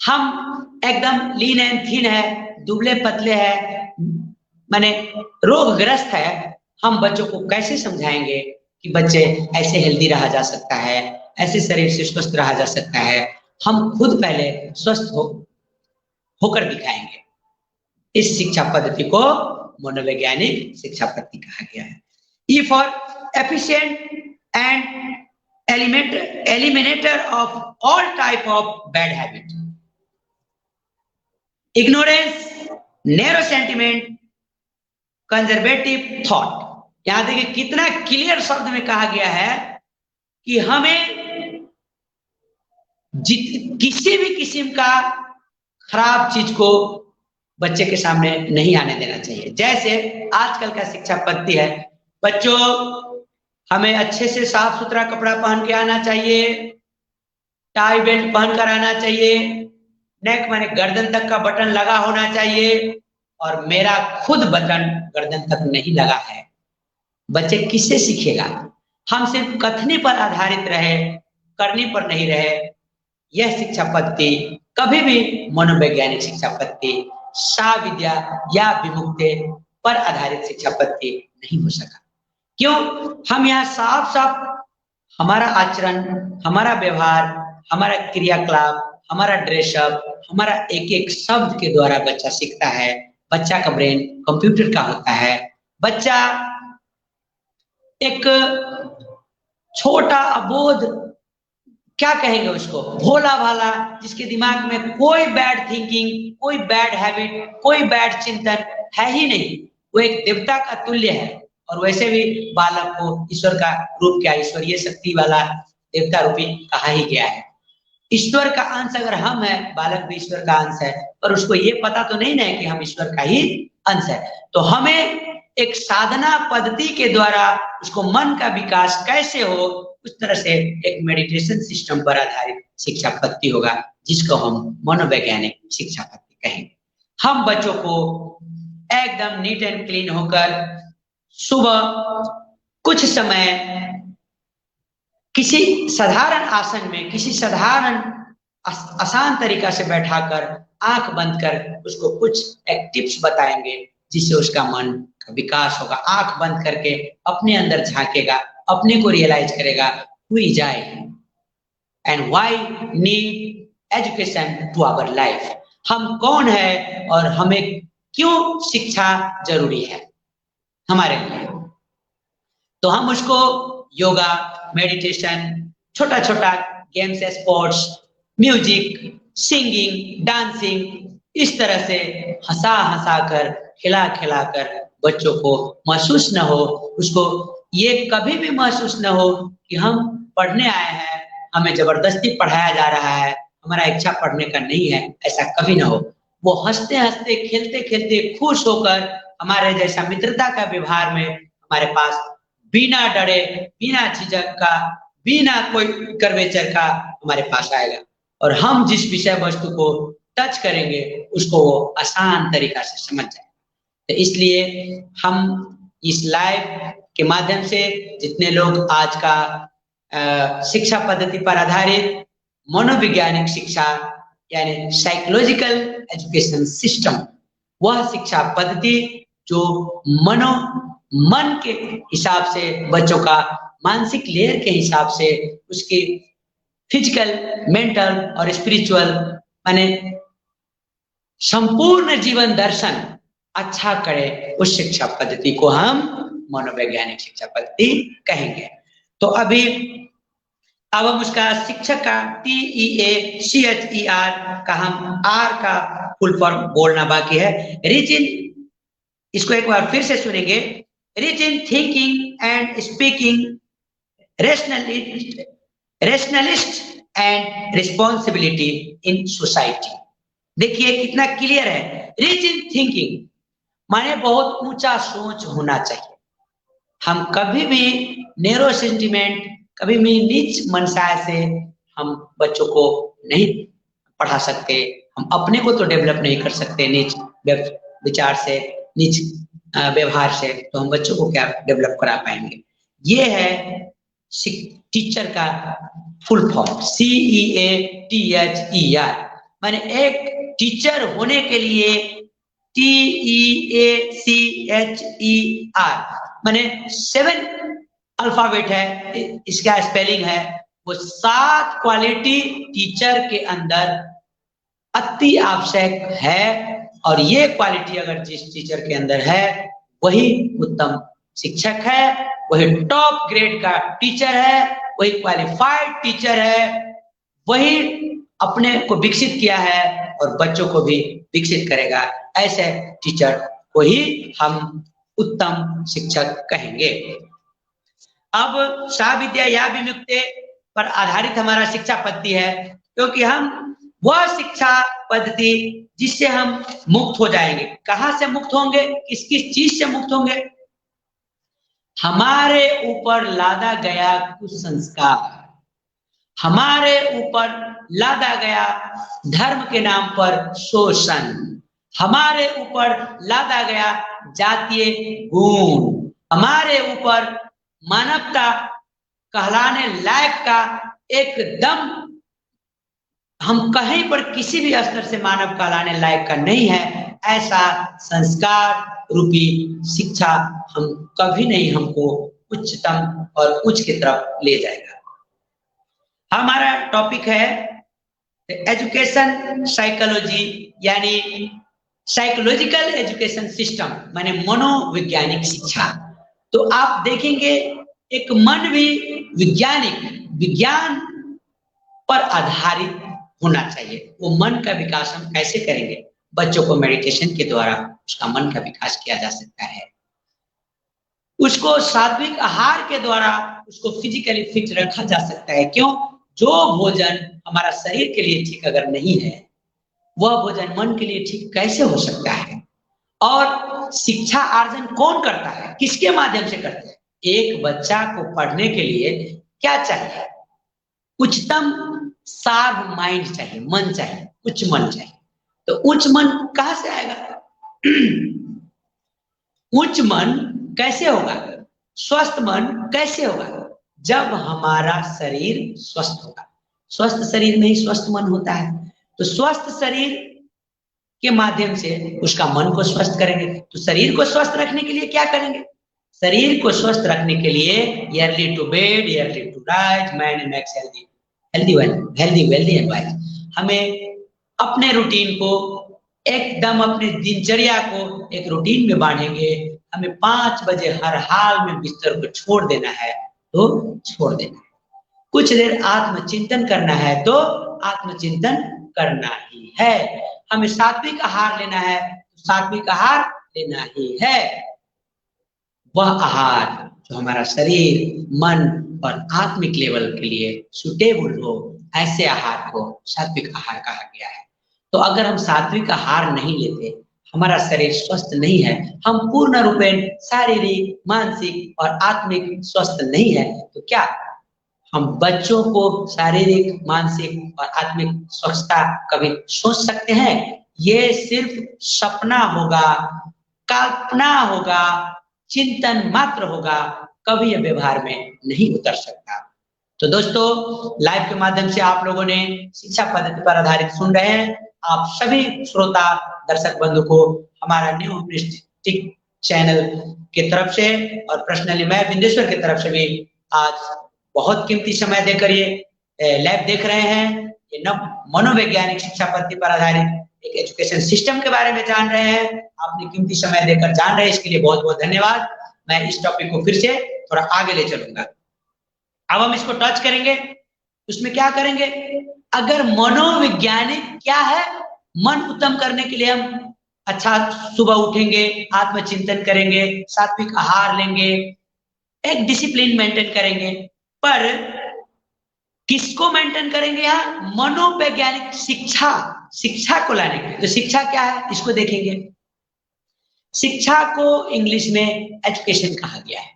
हम एकदम लीन एंड थीन है, दुबले पतले है, माने रोगग्रस्त है, हम बच्चों को कैसे समझाएंगे कि बच्चे ऐसे हेल्दी रहा जा सकता है, ऐसे शरीर से स्वस्थ रहा जा सकता है। हम खुद पहले स्वस्थ होकर दिखाएंगे। इस शिक्षा पद्धति को मनोवैज्ञानिक शिक्षा पद्धति कहा गया है। E for efficient and eliminator of all type of bad habit, ignorance, narrow sentiment, conservative thought। यहां देखिए कितना क्लियर शब्द में कहा गया है कि हमें किसी भी किस्म का खराब चीज को बच्चे के सामने नहीं आने देना चाहिए। जैसे आजकल का शिक्षा पद्धति है, बच्चों हमें अच्छे से साफ सुथरा कपड़ा पहन के आना चाहिए, टाई बेल्ट पहन कर आना चाहिए, नेक माने गर्दन तक का बटन लगा होना चाहिए, और मेरा खुद बटन गर्दन तक नहीं लगा है। बच्चे किससे सीखेगा? हम सिर्फ कथनी पर आधारित रहे, करनी पर नहीं रहे। यह शिक्षा पद्धति कभी भी मनोवैज्ञानिक शिक्षा पद्धति, साविद्या या विमुक्ति पर आधारित शिक्षा पद्धति नहीं हो सका। क्यों? हम यहाँ साफ साफ हमारा आचरण, हमारा व्यवहार, हमारा क्रियाकलाप, हमारा ड्रेसअप, हमारा एक एक शब्द के द्वारा बच्चा सीखता है। बच्चा का ब्रेन कंप्यूटर का होता है। बच्चा एक छोटा अबोध, क्या कहेंगे उसको, भोला भाला, जिसके दिमाग में कोई बैड थिंकिंग, कोई बैड हैबिट, कोई बैड चिंतन है ही नहीं, वो एक देवता का तुल्य है। और वैसे भी बालक को ईश्वर का रूप, क्या ईश्वरीय शक्ति वाला देवता रूपी कहा ही गया है। ईश्वर का अंश अगर हम है, बालक भी ईश्वर का अंश है, पर उसको ये पता तो नहीं ना है कि हम ईश्वर का ही अंश है। तो हमें एक साधना पद्धति के द्वारा उसको मन का विकास कैसे हो, उस तरह से एक मेडिटेशन सिस्टम पर आधारित शिक्षा पद्धति होगा, जिसको हम मनोवैज्ञानिक शिक्षा पद्धति कहेंगे। हम बच्चों को एकदम नीट एंड क्लीन होकर, सुबह कुछ समय किसी साधारण आसन में, किसी साधारण आसान तरीका से बैठाकर आंख बंद कर उसको कुछ एक टिप्स बताएंगे जिससे उसका मन का विकास होगा। आंख बंद करके अपने अंदर झांकेगा, अपने को रियलाइज करेगा who is I and why need education to our life. हम कौन है और हमें क्यों शिक्षा जरूरी है हमारे लिए। तो हम उसको योगा, मेडिटेशन, छोटा छोटा games, sports, music, singing, dancing, इस तरह से हंसा हंसा कर, खिला खिला कर बच्चों को महसूस न हो, उसको ये कभी भी महसूस न हो कि हम पढ़ने आए हैं, हमें जबरदस्ती पढ़ाया जा रहा है, हमारा इच्छा पढ़ने का नहीं है, ऐसा कभी ना हो। वो हंसते हंसते, खेलते खेलते, खुश होकर हमारे जैसा मित्रता का व्यवहार में हमारे पास बिना डरे, बिना झिझक का, बिना कोई कर्वेचर का हमारे पास आएगा और हम जिस विषय वस्तु को टच करेंगे उसको वो आसान तरीका से समझ जाए। तो इसलिए हम इस लाइव के माध्यम से जितने लोग आज का शिक्षा पद्धति पर आधारित मनोवैज्ञानिक शिक्षा यानी साइकोलॉजिकल एजुकेशन सिस्टम, वह शिक्षा पद्धति जो मन के हिसाब से, बच्चों का मानसिक लेयर के हिसाब से उसकी फिजिकल, मेंटल और स्पिरिचुअल माने संपूर्ण जीवन दर्शन अच्छा करे, उस शिक्षा पद्धति को हम मनोवैज्ञानिक शिक्षा पद्धति कहेंगे। तो अभी अब हम उसका शिक्षक का TEACHER का हम R का फुल फॉर्म बोलना बाकी है। रिच इन, इसको एक बार फिर से सुनेंगे। Rich in thinking and speaking, rationalist and responsibility in society. देखिए कितना क्लियर है। रिच इन थिंकिंग माने बहुत ऊंचा सोच होना चाहिए। हम कभी भी नैरो सेंटिमेंट, कभी भी नीच मनसाय से हम बच्चों को नहीं पढ़ा सकते। हम अपने को तो डेवलप नहीं कर सकते नीच विचार से, नीच व्यवहार से, तो हम बच्चों को क्या डेवलप करा पाएंगे। ये है टीचर का फुल फॉर्म CEATHER। माने एक टीचर होने के लिए TEACHER माने 7 अल्फाबेट है, इसका स्पेलिंग है। वो 7 क्वालिटी टीचर के अंदर अति आवश्यक है और ये क्वालिटी अगर जिस टीचर के अंदर है वही उत्तम शिक्षक है, वही टॉप ग्रेड का टीचर है, वही क्वालिफाइड टीचर है, वही अपने को विकसित किया है और बच्चों को भी विकसित करेगा। ऐसे टीचर को ही हम उत्तम शिक्षक कहेंगे। अब साविद्या या विमुक्ते पर आधारित हमारा शिक्षा पद्धति है, क्योंकि हम वह शिक्षा पद्धति जिससे हम मुक्त हो जाएंगे। कहां से मुक्त होंगे? किस किस चीज से मुक्त होंगे? हमारे ऊपर लादा गया कुछ संस्कार, हमारे ऊपर लादा गया धर्म के नाम पर शोषण, हमारे ऊपर लादा गया जातीय गुण, हमारे ऊपर मानवता कहलाने लायक का एकदम, हम कहीं पर किसी भी स्तर से मानव कहलाने लायक का नहीं है, ऐसा संस्कार रूपी शिक्षा हम कभी नहीं हमको उच्चतम और उच्च की तरफ ले जाएगा। हमारा टॉपिक है एजुकेशन साइकोलॉजी यानी साइकोलॉजिकल एजुकेशन सिस्टम माने मनोवैज्ञानिक शिक्षा। तो आप देखेंगे एक मन भी विज्ञान पर आधारित होना चाहिए। वो मन का विकास हम कैसे करेंगे? बच्चों को मेडिटेशन के द्वारा उसका मन का विकास किया जा सकता है। उसको सात्विक आहार के द्वारा उसको फिजिकली फिट रखा जा सकता है। क्यों? जो भोजन हमारा शरीर के लिए ठीक अगर नहीं है, वह भोजन मन के लिए ठीक कैसे हो सकता है? और शिक्षा अर्जन कौन करता है, किसके माध्यम से करते हैं? एक बच्चा को पढ़ने के लिए क्या चाहिए? उच्चतम शार्प माइंड चाहिए, मन चाहिए, उच्च मन चाहिए। तो उच्च मन कहां से आएगा? उच्च मन कैसे होगा, स्वस्थ मन कैसे होगा, जब हमारा शरीर स्वस्थ होगा। स्वस्थ शरीर में ही स्वस्थ मन होता है। तो स्वस्थ शरीर के माध्यम से उसका मन को स्वस्थ करेंगे। तो शरीर को स्वस्थ रखने के लिए क्या करेंगे? शरीर को स्वस्थ रखने के लिए early to bed, early to rise, mind makes healthy, healthy wealthy and wise. हमें अपने रूटीन को एकदम, अपनी दिनचर्या को एक रूटीन में बांधेंगे। हमें 5 बजे हर हाल में बिस्तर को छोड़ देना है तो छोड़ देना है। कुछ देर आत्मचिंतन करना है तो आत्मचिंतन करना ही है। हमें सात्विक आहार लेना है तो सात्विक आहार लेना ही है। वह आहार जो हमारा शरीर, मन और आत्मिक लेवल के लिए सुटेबल हो, ऐसे आहार को सात्विक आहार कहा गया है। तो अगर हम सात्विक आहार नहीं लेते, हमारा शरीर स्वस्थ नहीं है, हम पूर्ण रूपेण शारीरिक, मानसिक और आत्मिक स्वस्थ नहीं है, तो क्या हम बच्चों को शारीरिक, मानसिक और आत्मिक स्वच्छता कभी सोच सकते हैं? ये सिर्फ सपना होगा, कल्पना होगा, चिंतन मात्र होगा, कभी यह व्यवहार में नहीं उतर सकता। तो दोस्तों, लाइव के माध्यम से आप लोगों ने शिक्षा पद्धति पर आधारित सुन रहे हैं। आप सभी श्रोता दर्शक बंधु को हमारा न्यू होमनिस्टिक चैनल की तरफ से और पर्सनली मैं बिंदेश्वर की तरफ से भी आज बहुत कीमती समय देकर ये लाइव देख रहे हैं। ये मनोवैज्ञानिक शिक्षा पद्धति पर आधारित एक एजुकेशन सिस्टम के बारे में जान रहे हैं। आपने कीमती समय देकर जान रहे हैं, इसके लिए बहुत बहुत धन्यवाद। मैं इस टॉपिक को फिर से थोड़ा आगे ले चलूंगा। अब हम इसको टच करेंगे। उसमें क्या करेंगे? अगर मनोवैज्ञानिक क्या है, मन उत्तम करने के लिए हम अच्छा सुबह उठेंगे, आत्मचिंतन करेंगे, सात्विक आहार लेंगे, एक डिसिप्लिन मेंटेन करेंगे। पर किसको मेंटेन करेंगे? यहाँ मनोवैज्ञानिक शिक्षा को लाने के लिए। तो शिक्षा क्या है इसको देखेंगे। शिक्षा को इंग्लिश में एजुकेशन कहा गया है।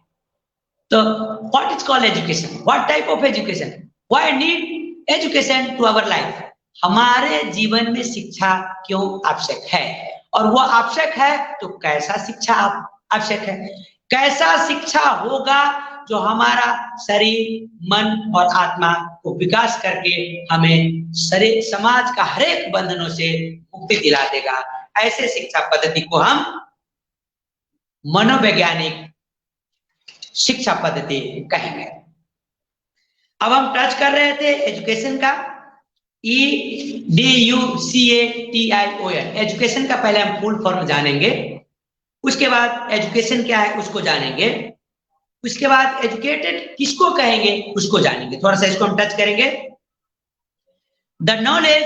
तो what is called education? What type of education? Why need education to our life? हमारे जीवन में शिक्षा क्यों आवश्यक है? और वो आवश्यक है तो कैसा शिक्षा आवश्यक है? कैसा शिक्षा होगा जो हमारा शरीर, मन और आत्मा को विकास करके हमें शरीर, समाज का हर एक बंधनों से मुक्ति दिला देगा? ऐसे शिक्षा पद्धति को हम मनोवैज्ञानिक शिक्षा पद्धति कहेंगे। अब हम टच कर रहे थे एजुकेशन का, EDUCATION। एजुकेशन का पहले हम फुल फॉर्म जानेंगे, उसके बाद एजुकेशन क्या है उसको जानेंगे, उसके बाद एजुकेटेड किसको कहेंगे उसको जानेंगे। थोड़ा सा इसको हम टच करेंगे। The knowledge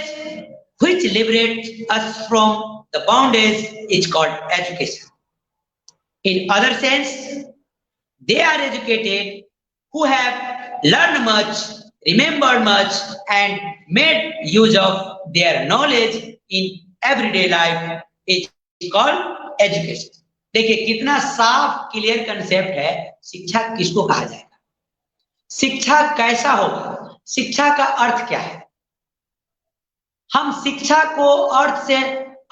which liberates us from the bondage is called education. In other sense, they are educated who have learned much, remembered much and made use of their knowledge in everyday life is called education। देखिए कितना साफ clear concept है। शिक्षा किसको कहा जाएगा? शिक्षा कैसा होगा? शिक्षा का अर्थ क्या है? हम शिक्षा को अर्थ से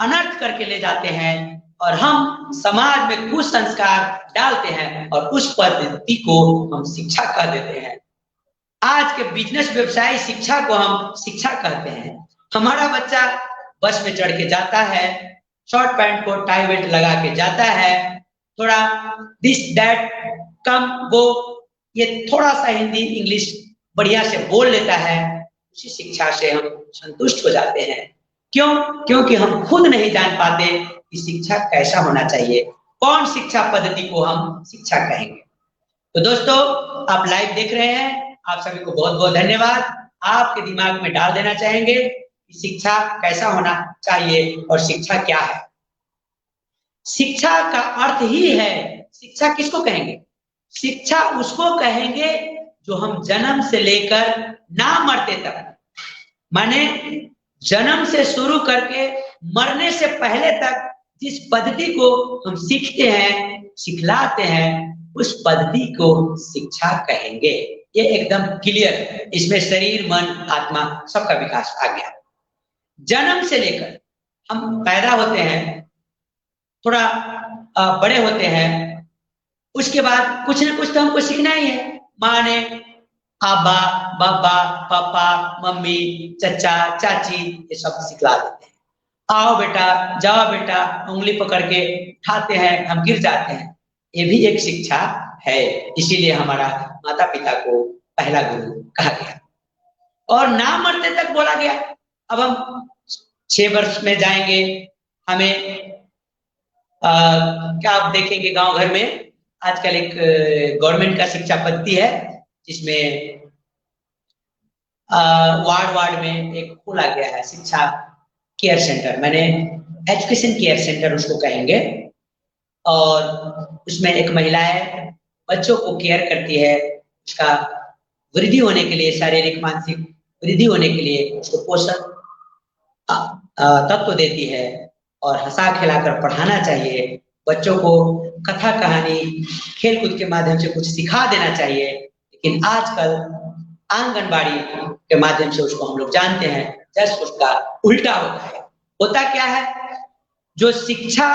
अनर्थ करके ले जाते हैं और हम समाज में कुछ संस्कार डालते हैं और उस पद्धति को हम शिक्षा कह देते हैं। आज के बिजनेस व्यवसाय शिक्षा को हम शिक्षा कहते हैं। हमारा बच्चा बस में चढ़ के जाता है, शॉर्ट पैंट को टाई बेल्ट लगा के जाता है, थोड़ा दिस दैट कम वो, ये थोड़ा सा हिंदी इंग्लिश बढ़िया से बोल लेता है। उसी शिक्षा से हम संतुष्ट हो जाते हैं। क्यों? क्योंकि हम खुद नहीं जान पाते कि शिक्षा कैसा होना चाहिए, कौन शिक्षा पद्धति को हम शिक्षा कहेंगे। तो दोस्तों, आप लाइव देख रहे हैं, आप सभी को बहुत बहुत धन्यवाद। आपके दिमाग में डाल देना चाहेंगे कि शिक्षा कैसा होना चाहिए और शिक्षा क्या है। शिक्षा का अर्थ ही है, शिक्षा किसको कहेंगे? शिक्षा उसको कहेंगे जो हम जन्म से लेकर ना मरते तक, माने जन्म से शुरू करके मरने से पहले तक जिस पद्धति को हम सीखते हैं, सिखलाते हैं, उस पद्धति को शिक्षा कहेंगे। ये एकदम क्लियर है। इसमें शरीर, मन, आत्मा सबका विकास आ गया। जन्म से लेकर हम पैदा होते हैं, थोड़ा बड़े होते हैं, उसके बाद कुछ ना कुछ तो हमको सीखना ही है। माँ ने आबा, बाबा, पापा, मम्मी, चचा, चाची ये सब सिखला देते हैं। आओ बेटा, जाओ बेटा, उंगली पकड़ के उठाते हैं, हम गिर जाते हैं, ये भी एक शिक्षा है। इसीलिए हमारा माता पिता को पहला गुरु कहा गया और ना मरते तक बोला गया। अब हम 6 वर्ष में जाएंगे, हमें क्या आप देखेंगे गांव घर में आजकल एक गवर्नमेंट का शिक्षा पद्धति है जिसमें वार्ड वार्ड में एक खोला गया है शिक्षा केयर सेंटर, मैंने एजुकेशन केयर सेंटर उसको कहेंगे। और उसमें एक महिलाएं बच्चों को केयर करती है, उसका वृद्धि होने के लिए, शारीरिक मानसिक वृद्धि होने के लिए उसको पोषण तत्व देती है और हंसा खिलाकर पढ़ाना चाहिए। बच्चों को कथा कहानी खेल कूद के माध्यम से कुछ सिखा देना चाहिए। लेकिन आजकल आंगनबाड़ी के माध्यम से उसको हम लोग जानते हैं जस्ट उसका उल्टा होता है। होता क्या है, जो शिक्षा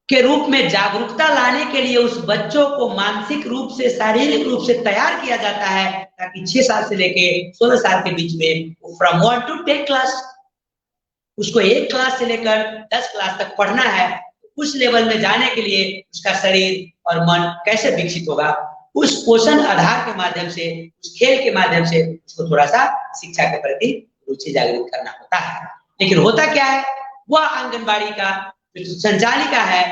के रूप में जागरूकता लाने के लिए उस बच्चों को मानसिक रूप से शारीरिक रूप से तैयार किया जाता है ताकि 6 साल से लेके 16 साल के बीच में फ्रॉम 1 to 10 क्लास, उसको 1 क्लास से लेकर 10 क्लास तक पढ़ना है। उस लेवल में जाने के लिए उसका शरीर और मन कैसे विकसित होगा, उस पोषण आधार के माध्यम से, उस खेल के माध्यम से उसको थोड़ा सा शिक्षा के प्रति रुचि जागृत करना होता है। लेकिन होता क्या है, वह आंगनबाड़ी का संचालिका है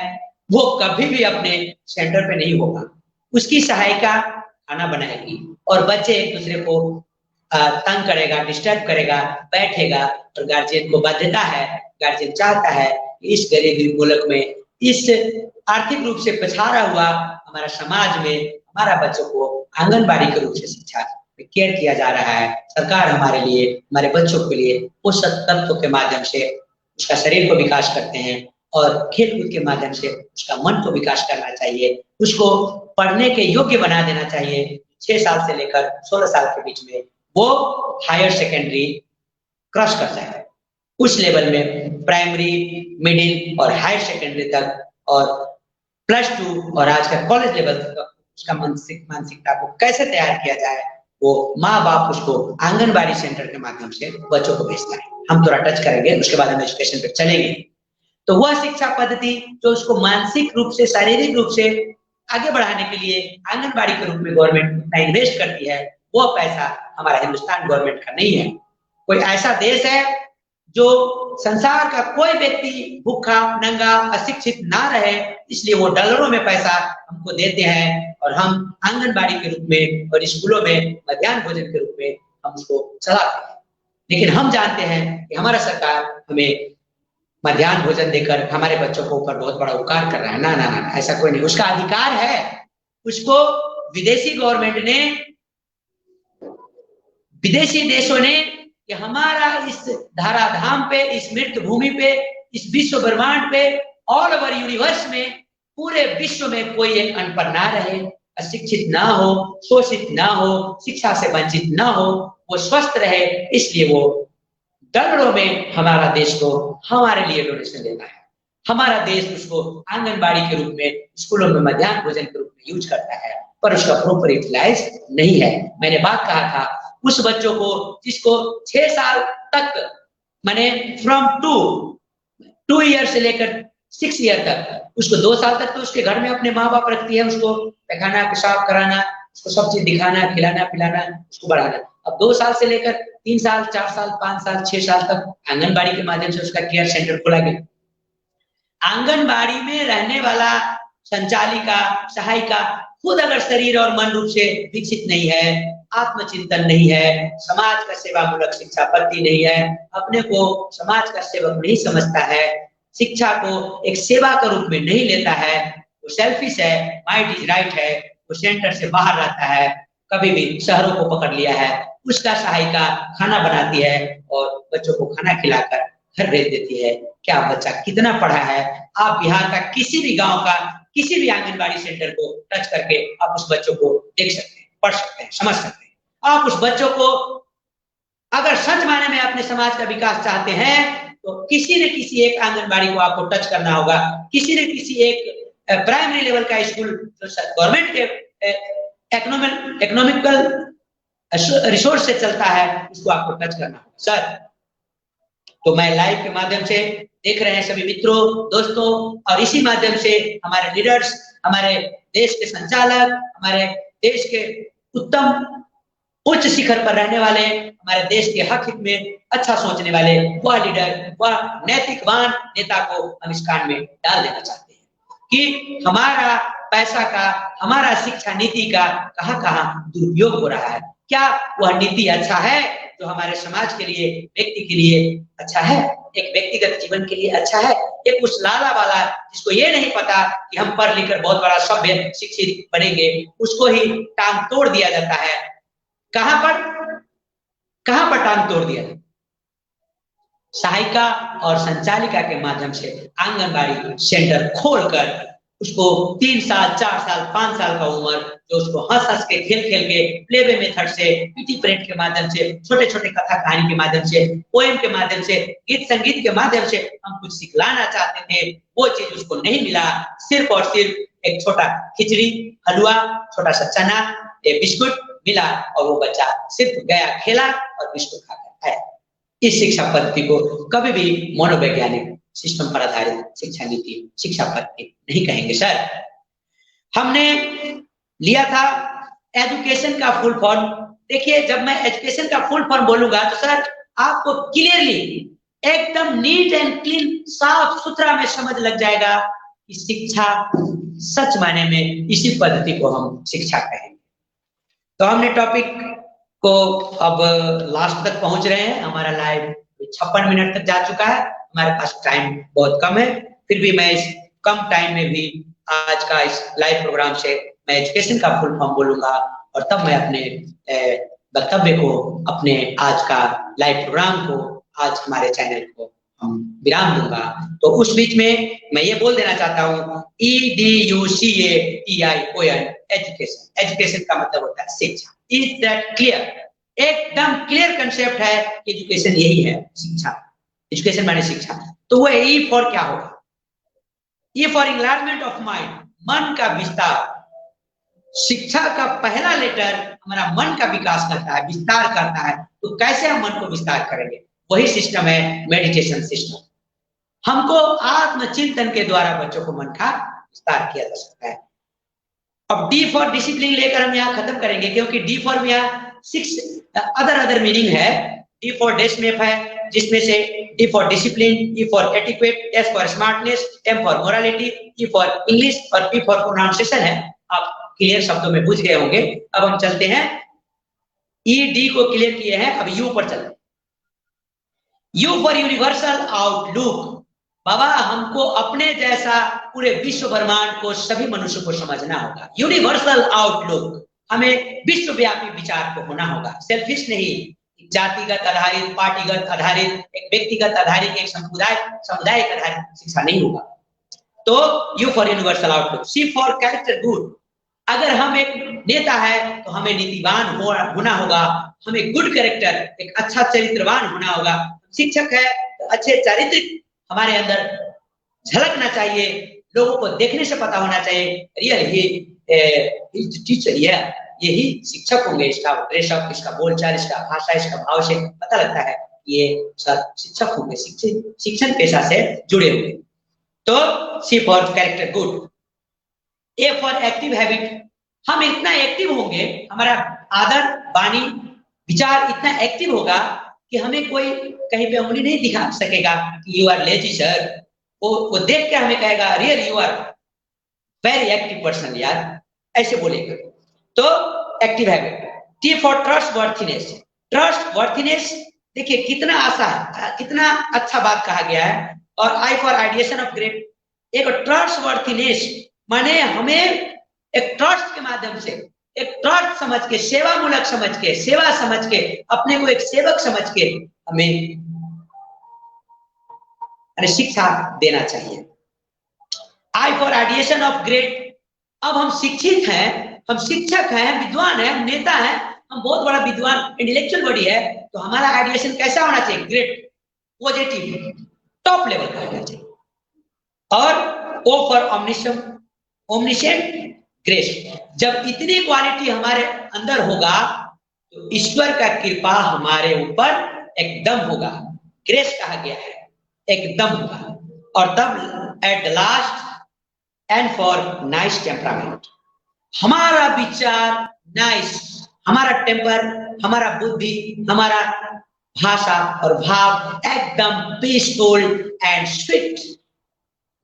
वो कभी भी अपने सेंटर पे नहीं होगा, उसकी सहायिका खाना बनाएगी और बच्चे एक दूसरे को तंग करेगा, डिस्टर्ब करेगा, बैठेगा। और गार्जियन को बाध्यता है, गार्जियन चाहता है कि इस गरीबी मुल्क में, इस आर्थिक रूप से पछाड़ा हुआ हमारा समाज में हमारा बच्चों को आंगनबाड़ी के रूप से शिक्षा केयर किया जा रहा है। सरकार हमारे लिए, हमारे बच्चों के लिए पोषक तत्वों के माध्यम से उसका शरीर को विकास करते हैं और खेल कूद के माध्यम से उसका मन को विकास करना चाहिए, उसको पढ़ने के योग्य बना देना चाहिए। 6 साल से लेकर 16 साल के बीच में वो हायर सेकेंडरी क्रॉस करता है, उस लेवल में प्राइमरी, मिडिल और हायर सेकेंडरी तक और +2 और आज का कॉलेज लेवल तक उसका मानसिकता को कैसे तैयार किया जाए, वो माँ बाप उसको आंगनबाड़ी सेंटर के माध्यम से बच्चों को भेजता है। हम थोड़ा टच करेंगे, उसके बाद हम एजुकेशन पे चलेंगे। तो वह शिक्षा पद्धति जो उसको मानसिक रूप से, शारीरिक रूप से आगे बढ़ाने के लिए आंगनबाड़ी के रूप में गवर्नमेंट उतना इन्वेस्ट करती है, वो पैसा हमारा हिंदुस्तान गवर्नमेंट का नहीं है। कोई ऐसा देश है जो संसार का कोई व्यक्ति भूखा, नंगा, अशिक्षित ना रहे, इसलिए वो डॉलरों में पैसा हमको देते हैं और हम आंगनबाड़ी के रूप में और स्कूलों में मध्याह्न भोजन के रूप में हम उसको चलाते हैं। लेकिन हम जानते हैं कि हमारा सरकार हमें मध्याह्न भोजन देकर हमारे बच्चों को ऊपर बहुत बड़ा उपकार कर रहा है। ना ना ना, ऐसा कोई नहीं, उसका अधिकार है। उसको विदेशी गवर्नमेंट ने, विदेशी देशों ने कि हमारा इस धराधाम पे, इस मृत भूमि पे, इस विश्व ब्रह्मांड पे, ऑल ओवर यूनिवर्स में, पूरे विश्व में कोई एक अनपढ़ ना रहे, अशिक्षित ना हो, शोषित ना हो, शिक्षा से वंचित ना हो, वो स्वस्थ रहे। इसलिए वो डॉलरों में हमारा देश को हमारे लिए डोनेशन देता है। हमारा देश उसको आंगनबाड़ी के रूप में, स्कूलों में मध्याह्न भोजन के रूप में यूज करता है, पर उसका प्रॉपर यूटिलाइज नहीं है। मैंने बात कहा था उस बच्चों को जिसको 6 साल तक, माने फ्रॉम 2 ईयर से लेकर 6 ईयर तक, उसको 2 साल तक तो उसके घर में अपने माँ बाप रखती है, उसको पैखाना पेशाब कराना, उसको सब चीज दिखाना, खिलाना पिलाना, उसको बढ़ाना। अब 2 साल से लेकर 3 साल, 4 साल, 5 साल, 6 साल तक आंगनबाड़ी के माध्यम से उसका केयर सेंटर खोला गया। आंगनबाड़ी में रहने वाला संचालिका, सहायिका खुद अगर शरीर और मन रूप से विकसित नहीं है, आत्मचिंतन नहीं है, समाज का सेवा मूलक शिक्षा पद्धति नहीं है, अपने को समाज का सेवक नहीं समझता है, शिक्षा को एक सेवा के रूप में नहीं लेता है, वो सेल्फिश है, माइट इज राइट है, वो सेंटर से बाहर रहता है, कभी भी शहरों को पकड़ लिया है, उसका सहायिका खाना बनाती है और बच्चों को खाना खिलाकर घर भेज देती है। क्या बच्चा कितना पढ़ा है? आप बिहार का किसी भी गांव का किसी भी आंगनबाड़ी सेंटर को टच करके आप उस बच्चों को देख सकते हैं, पढ़ सकते हैं, समझ सकते हैं। आप उस बच्चों को अगर सच मायने में अपने समाज का विकास चाहते हैं तो किसी न किसी एक आंगनबाड़ी को आपको टच करना होगा, किसी न किसी एक प्राइमरी लेवल का स्कूल जो गवर्नमेंट के इकोनॉमिकल रिसोर्स से चलता है, उसको आपको टच करना होगा सर। तो मैं लाइव के माध्यम से देख रहे हैं सभी मित्रों, दोस्तों, और इसी माध्यम से हमारे लीडर्स, हमारे देश के संचालक, हमारे देश के उत्तम उच्च शिखर पर रहने वाले, हमारे देश के हक हित में अच्छा सोचने वाले वह लीडर, वह नैतिकवान नेता को हम इस कांड में डाल देना चाहते हैं कि हमारा पैसा का, हमारा शिक्षा नीति का कहां-कहां दुरुपयोग हो रहा है। क्या वह नीति अच्छा है जो हमारे समाज के लिए, व्यक्ति के लिए अच्छा है, एक व्यक्तिगत जीवन के लिए अच्छा है? एक उस लाला वाला जिसको ये नहीं पता कि हम पढ़ लिख कर बहुत बड़ा सभ्य शिक्षित बनेंगे, उसको ही टांग तोड़ दिया जाता है। कहां पर टांग तोड़ दिया? सहायिका और संचालिका के माध्यम से आंगनबाड़ी सेंटर खोलकर उसको 3 साल, 4 साल, 5 साल का उम्र, जो उसको हंस के, खेल के, प्लेवे मेथड से, पीटी परेड के माध्यम से, छोटे छोटे कथा कहानी के माध्यम से, पोएम के माध्यम से, गीत संगीत के माध्यम से हम कुछ सिखलाना चाहते थे, वो चीज उसको नहीं मिला। सिर्फ और सिर्फ एक छोटा खिचड़ी, हलवा, छोटा सा चना, एक बिस्कुट मिला और वो बच्चा सिर्फ गया, खेला और बिस्कुट खाकर आया। इस शिक्षा पद्धति को कभी भी मनोवैज्ञानिक सिस्टम पर आधारित शिक्षा नीति, शिक्षा पद्धति नहीं कहेंगे सर। हमने लिया था एजुकेशन का फुल फॉर्म। देखिए, जब मैं एजुकेशन का फुल फॉर्म बोलूंगा तो सर आपको क्लियरली एकदम नीट एंड क्लीन, साफ सुथरा में समझ लग जाएगा कि शिक्षा सच मायने में इसी पद्धति को हम शिक्षा कहेंगे। तो हमने टॉपिक को अब लास्ट तक पहुंच रहे हैं। हमारा लाइव 56 मिनट तक जा चुका है। हमारे पास टाइम बहुत कम है, फिर भी मैं इस कम टाइम में भी आज का इस लाइव प्रोग्राम से मैं एजुकेशन का फुल फॉर्म बोलूंगा और तब मैं अपने वक्तव्य को, अपने आज का लाइव प्रोग्राम को, आज हमारे चैनल को हम विराम दूंगा। तो उस बीच में मैं ये बोल देना चाहता हूँ, EDUCATION, एजुकेशन। एजुकेशन का मतलब होता है शिक्षा। Is that clear? एकदम क्लियर कंसेप्ट है, एजुकेशन यही है, शिक्षा। एजुकेशन माने शिक्षा। तो वो ई फॉर क्या होगा? ई फॉर इंलार्जमेंट ऑफ माइंड, मन का विस्तार। शिक्षा का पहला लेटर हमारा मन का विकास करता है, विस्तार करता है। तो कैसे हम मन को विस्तार करेंगे? वही सिस्टम है मेडिटेशन सिस्टम। हमको आत्मचिंतन के द्वारा बच्चों को मन का विस्तार किया जा सकता है। अब डी फॉर डिसिप्लिन लेकर हम यहाँ खत्म करेंगे, क्योंकि डी फॉर यहाँ 6 अदर मीनिंग है। डी फॉर डेस्मेफ है, जिसमें से D for discipline, E for etiquette, S for smartness, M for morality, E for English और पी फॉर प्रोनाउंसिएशन है। आप क्लियर शब्दों में बुझ गए होंगे। अब हम चलते हैं, ई डी को क्लियर किए हैं, अब यू पर चलते हैं। U for universal outlook. बाबा, हमको अपने जैसा पूरे विश्व ब्रह्मांड को, सभी मनुष्य को समझना होगा। यूनिवर्सल आउटलुक, हमें विश्वव्यापी विचार को होना होगा। सेल्फिश नहीं, जातिगत आधारित, पार्टीगत आधारित, एक व्यक्तिगत आधारित, एक समुदाय आधारित शिक्षा नहीं होगा। तो U for universal outlook. C for character good. अगर हम एक नेता है तो हमें नीतिवान होना होगा, हमें गुड कैरेक्टर, एक अच्छा चरित्रवान होना होगा। शिक्षक है तो अच्छे चरित्र हमारे अंदर झलकना चाहिए, लोगों को देखने से पता होना चाहिए, रियल ही टीचर, यही शिक्षक होंगे। इसका ड्रेसअप, इसका बोलचाल, इसका भाषा, इसका भाव से पता लगता है ये सब शिक्षक होंगे, शिक्षण पेशा से जुड़े हुए। तो C for character good. A for active habit. हम इतना एक्टिव होंगे, हमारा आदर, वाणी, विचार इतना एक्टिव होगा कि हमें कोई कहीं पे उंगली नहीं दिखा सकेगा कि यू आर लेजी सर। वो देख के हमें कहेगा real you are very active person यार, ऐसे बोलेगा। तो active habit. T for trustworthiness. Trustworthiness, देखिए कितना आसान, कितना अच्छा बात कहा गया है। और I for ideation of great. एक ट्रस्ट वर्थीनेस माने हमें एक ट्रस्ट के माध्यम से, एक ट्रस्ट समझ के, सेवा मूलक समझ के, सेवा समझ के, अपने को एक सेवक समझ के हमें शिक्षा देना चाहिए। I for ideation of great. अब हम शिक्षित हैं, हम शिक्षक हैं, विद्वान हैं, हम नेता हैं, हम बहुत बड़ा विद्वान इंटेलेक्चुअल बॉडी है, तो हमारा आइडिएशन कैसा होना चाहिए? ग्रेट, पॉजिटिव, टॉप लेवल का होना चाहिए। और O for omniscience. Omniscient grace. जब इतनी क्वालिटी हमारे अंदर होगा तो ईश्वर का कृपा हमारे ऊपर एकदम होगा। ग्रेस कहा गया है, एकदम होगा। और तब at the last and for nice temperament, हमारा विचार नाइस, हमारा टेम्पर, हमारा बुद्धि, हमारा भाषा और भाव एकदम पीसफुल एंड स्वीट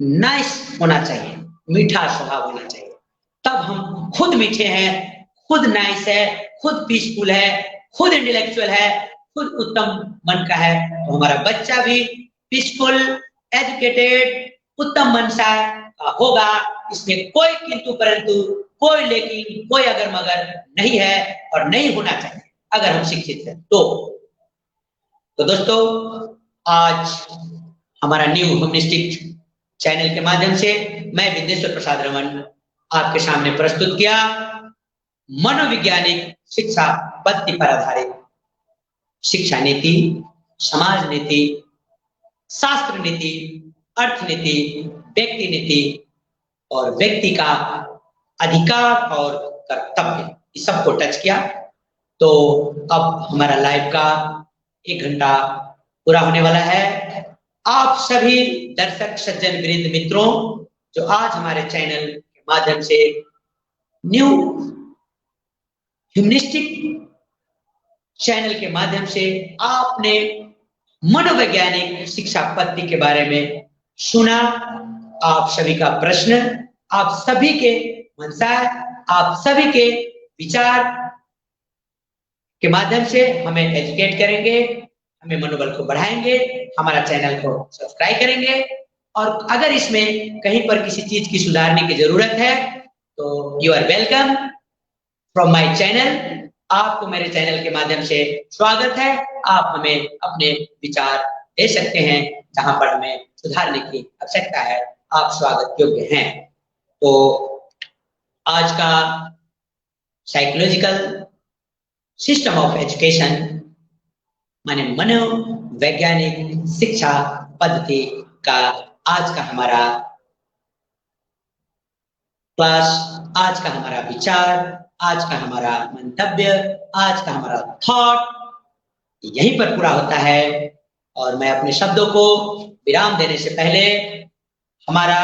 नाइस होना चाहिए, मीठा स्वभाव होना चाहिए। तब हम खुद मीठे हैं, खुद नाइस है, खुद पीसफुल है, खुद इंटेलेक्चुअल है, खुद उत्तम मन का है, तो हमारा बच्चा भी पीसफुल, एजुकेटेड, उत्तम मन सा होगा। इसमें कोई किंतु परंतु, कोई लेकिन, कोई अगर मगर नहीं है और नहीं होना चाहिए अगर हम शिक्षित हैं तो दोस्तों, आज हमारा न्यू ह्यूमनिस्टिक चैनल के माध्यम से मैं विद्येश्वर प्रसाद रमन आपके सामने प्रस्तुत किया मनोवैज्ञानिक शिक्षा पद्धति पर आधारित शिक्षा नीति, समाज नीति, शास्त्र नीति, अर्थ नीति, व्यक्ति नीति और व्यक्ति का अधिकार और कर्तव्य, इस सबको टच किया। तो अब हमारा लाइव का 1 घंटा पूरा होने वाला है। आप सभी दर्शक सज्जन वृंद मित्रों जो आज हमारे चैनल के माध्यम से न्यू ह्यूमनिस्टिक चैनल के माध्यम से आपने मनोवैज्ञानिक शिक्षा पद्धति के बारे में सुना, आप सभी का प्रश्न, आप सभी के मंशा, आप सभी के विचार के माध्यम से हमें एजुकेट करेंगे, हमें मनोबल को बढ़ाएंगे, हमारा चैनल को सब्सक्राइब करेंगे। और अगर इसमें कहीं पर किसी चीज की सुधारने की जरूरत है तो you are welcome from my channel. आपको मेरे चैनल के माध्यम से स्वागत है। आप हमें अपने विचार दे सकते हैं, जहां पर हमें सुधारने की आवश्यकता है, आप स्वागत योग्य हैं। तो आज का साइकोलॉजिकल सिस्टम ऑफ एजुकेशन माने मनोवैज्ञानिक शिक्षा पद्धति का आज का हमारा क्लास, आज का हमारा विचार, आज का हमारा मंतव्य, आज का हमारा थॉट यहीं पर पूरा होता है। और मैं अपने शब्दों को विराम देने से पहले हमारा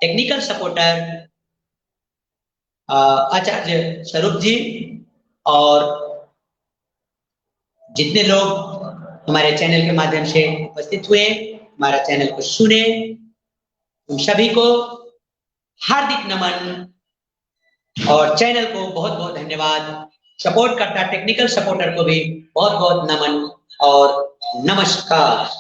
टेक्निकल सपोर्टर आचार्य स्वरूप जी और जितने लोग हमारे चैनल के माध्यम से उपस्थित हुए, हमारा चैनल को सुने, उन सभी को हार्दिक नमन और चैनल को बहुत बहुत धन्यवाद। सपोर्ट करता टेक्निकल सपोर्टर को भी बहुत बहुत नमन और नमस्कार।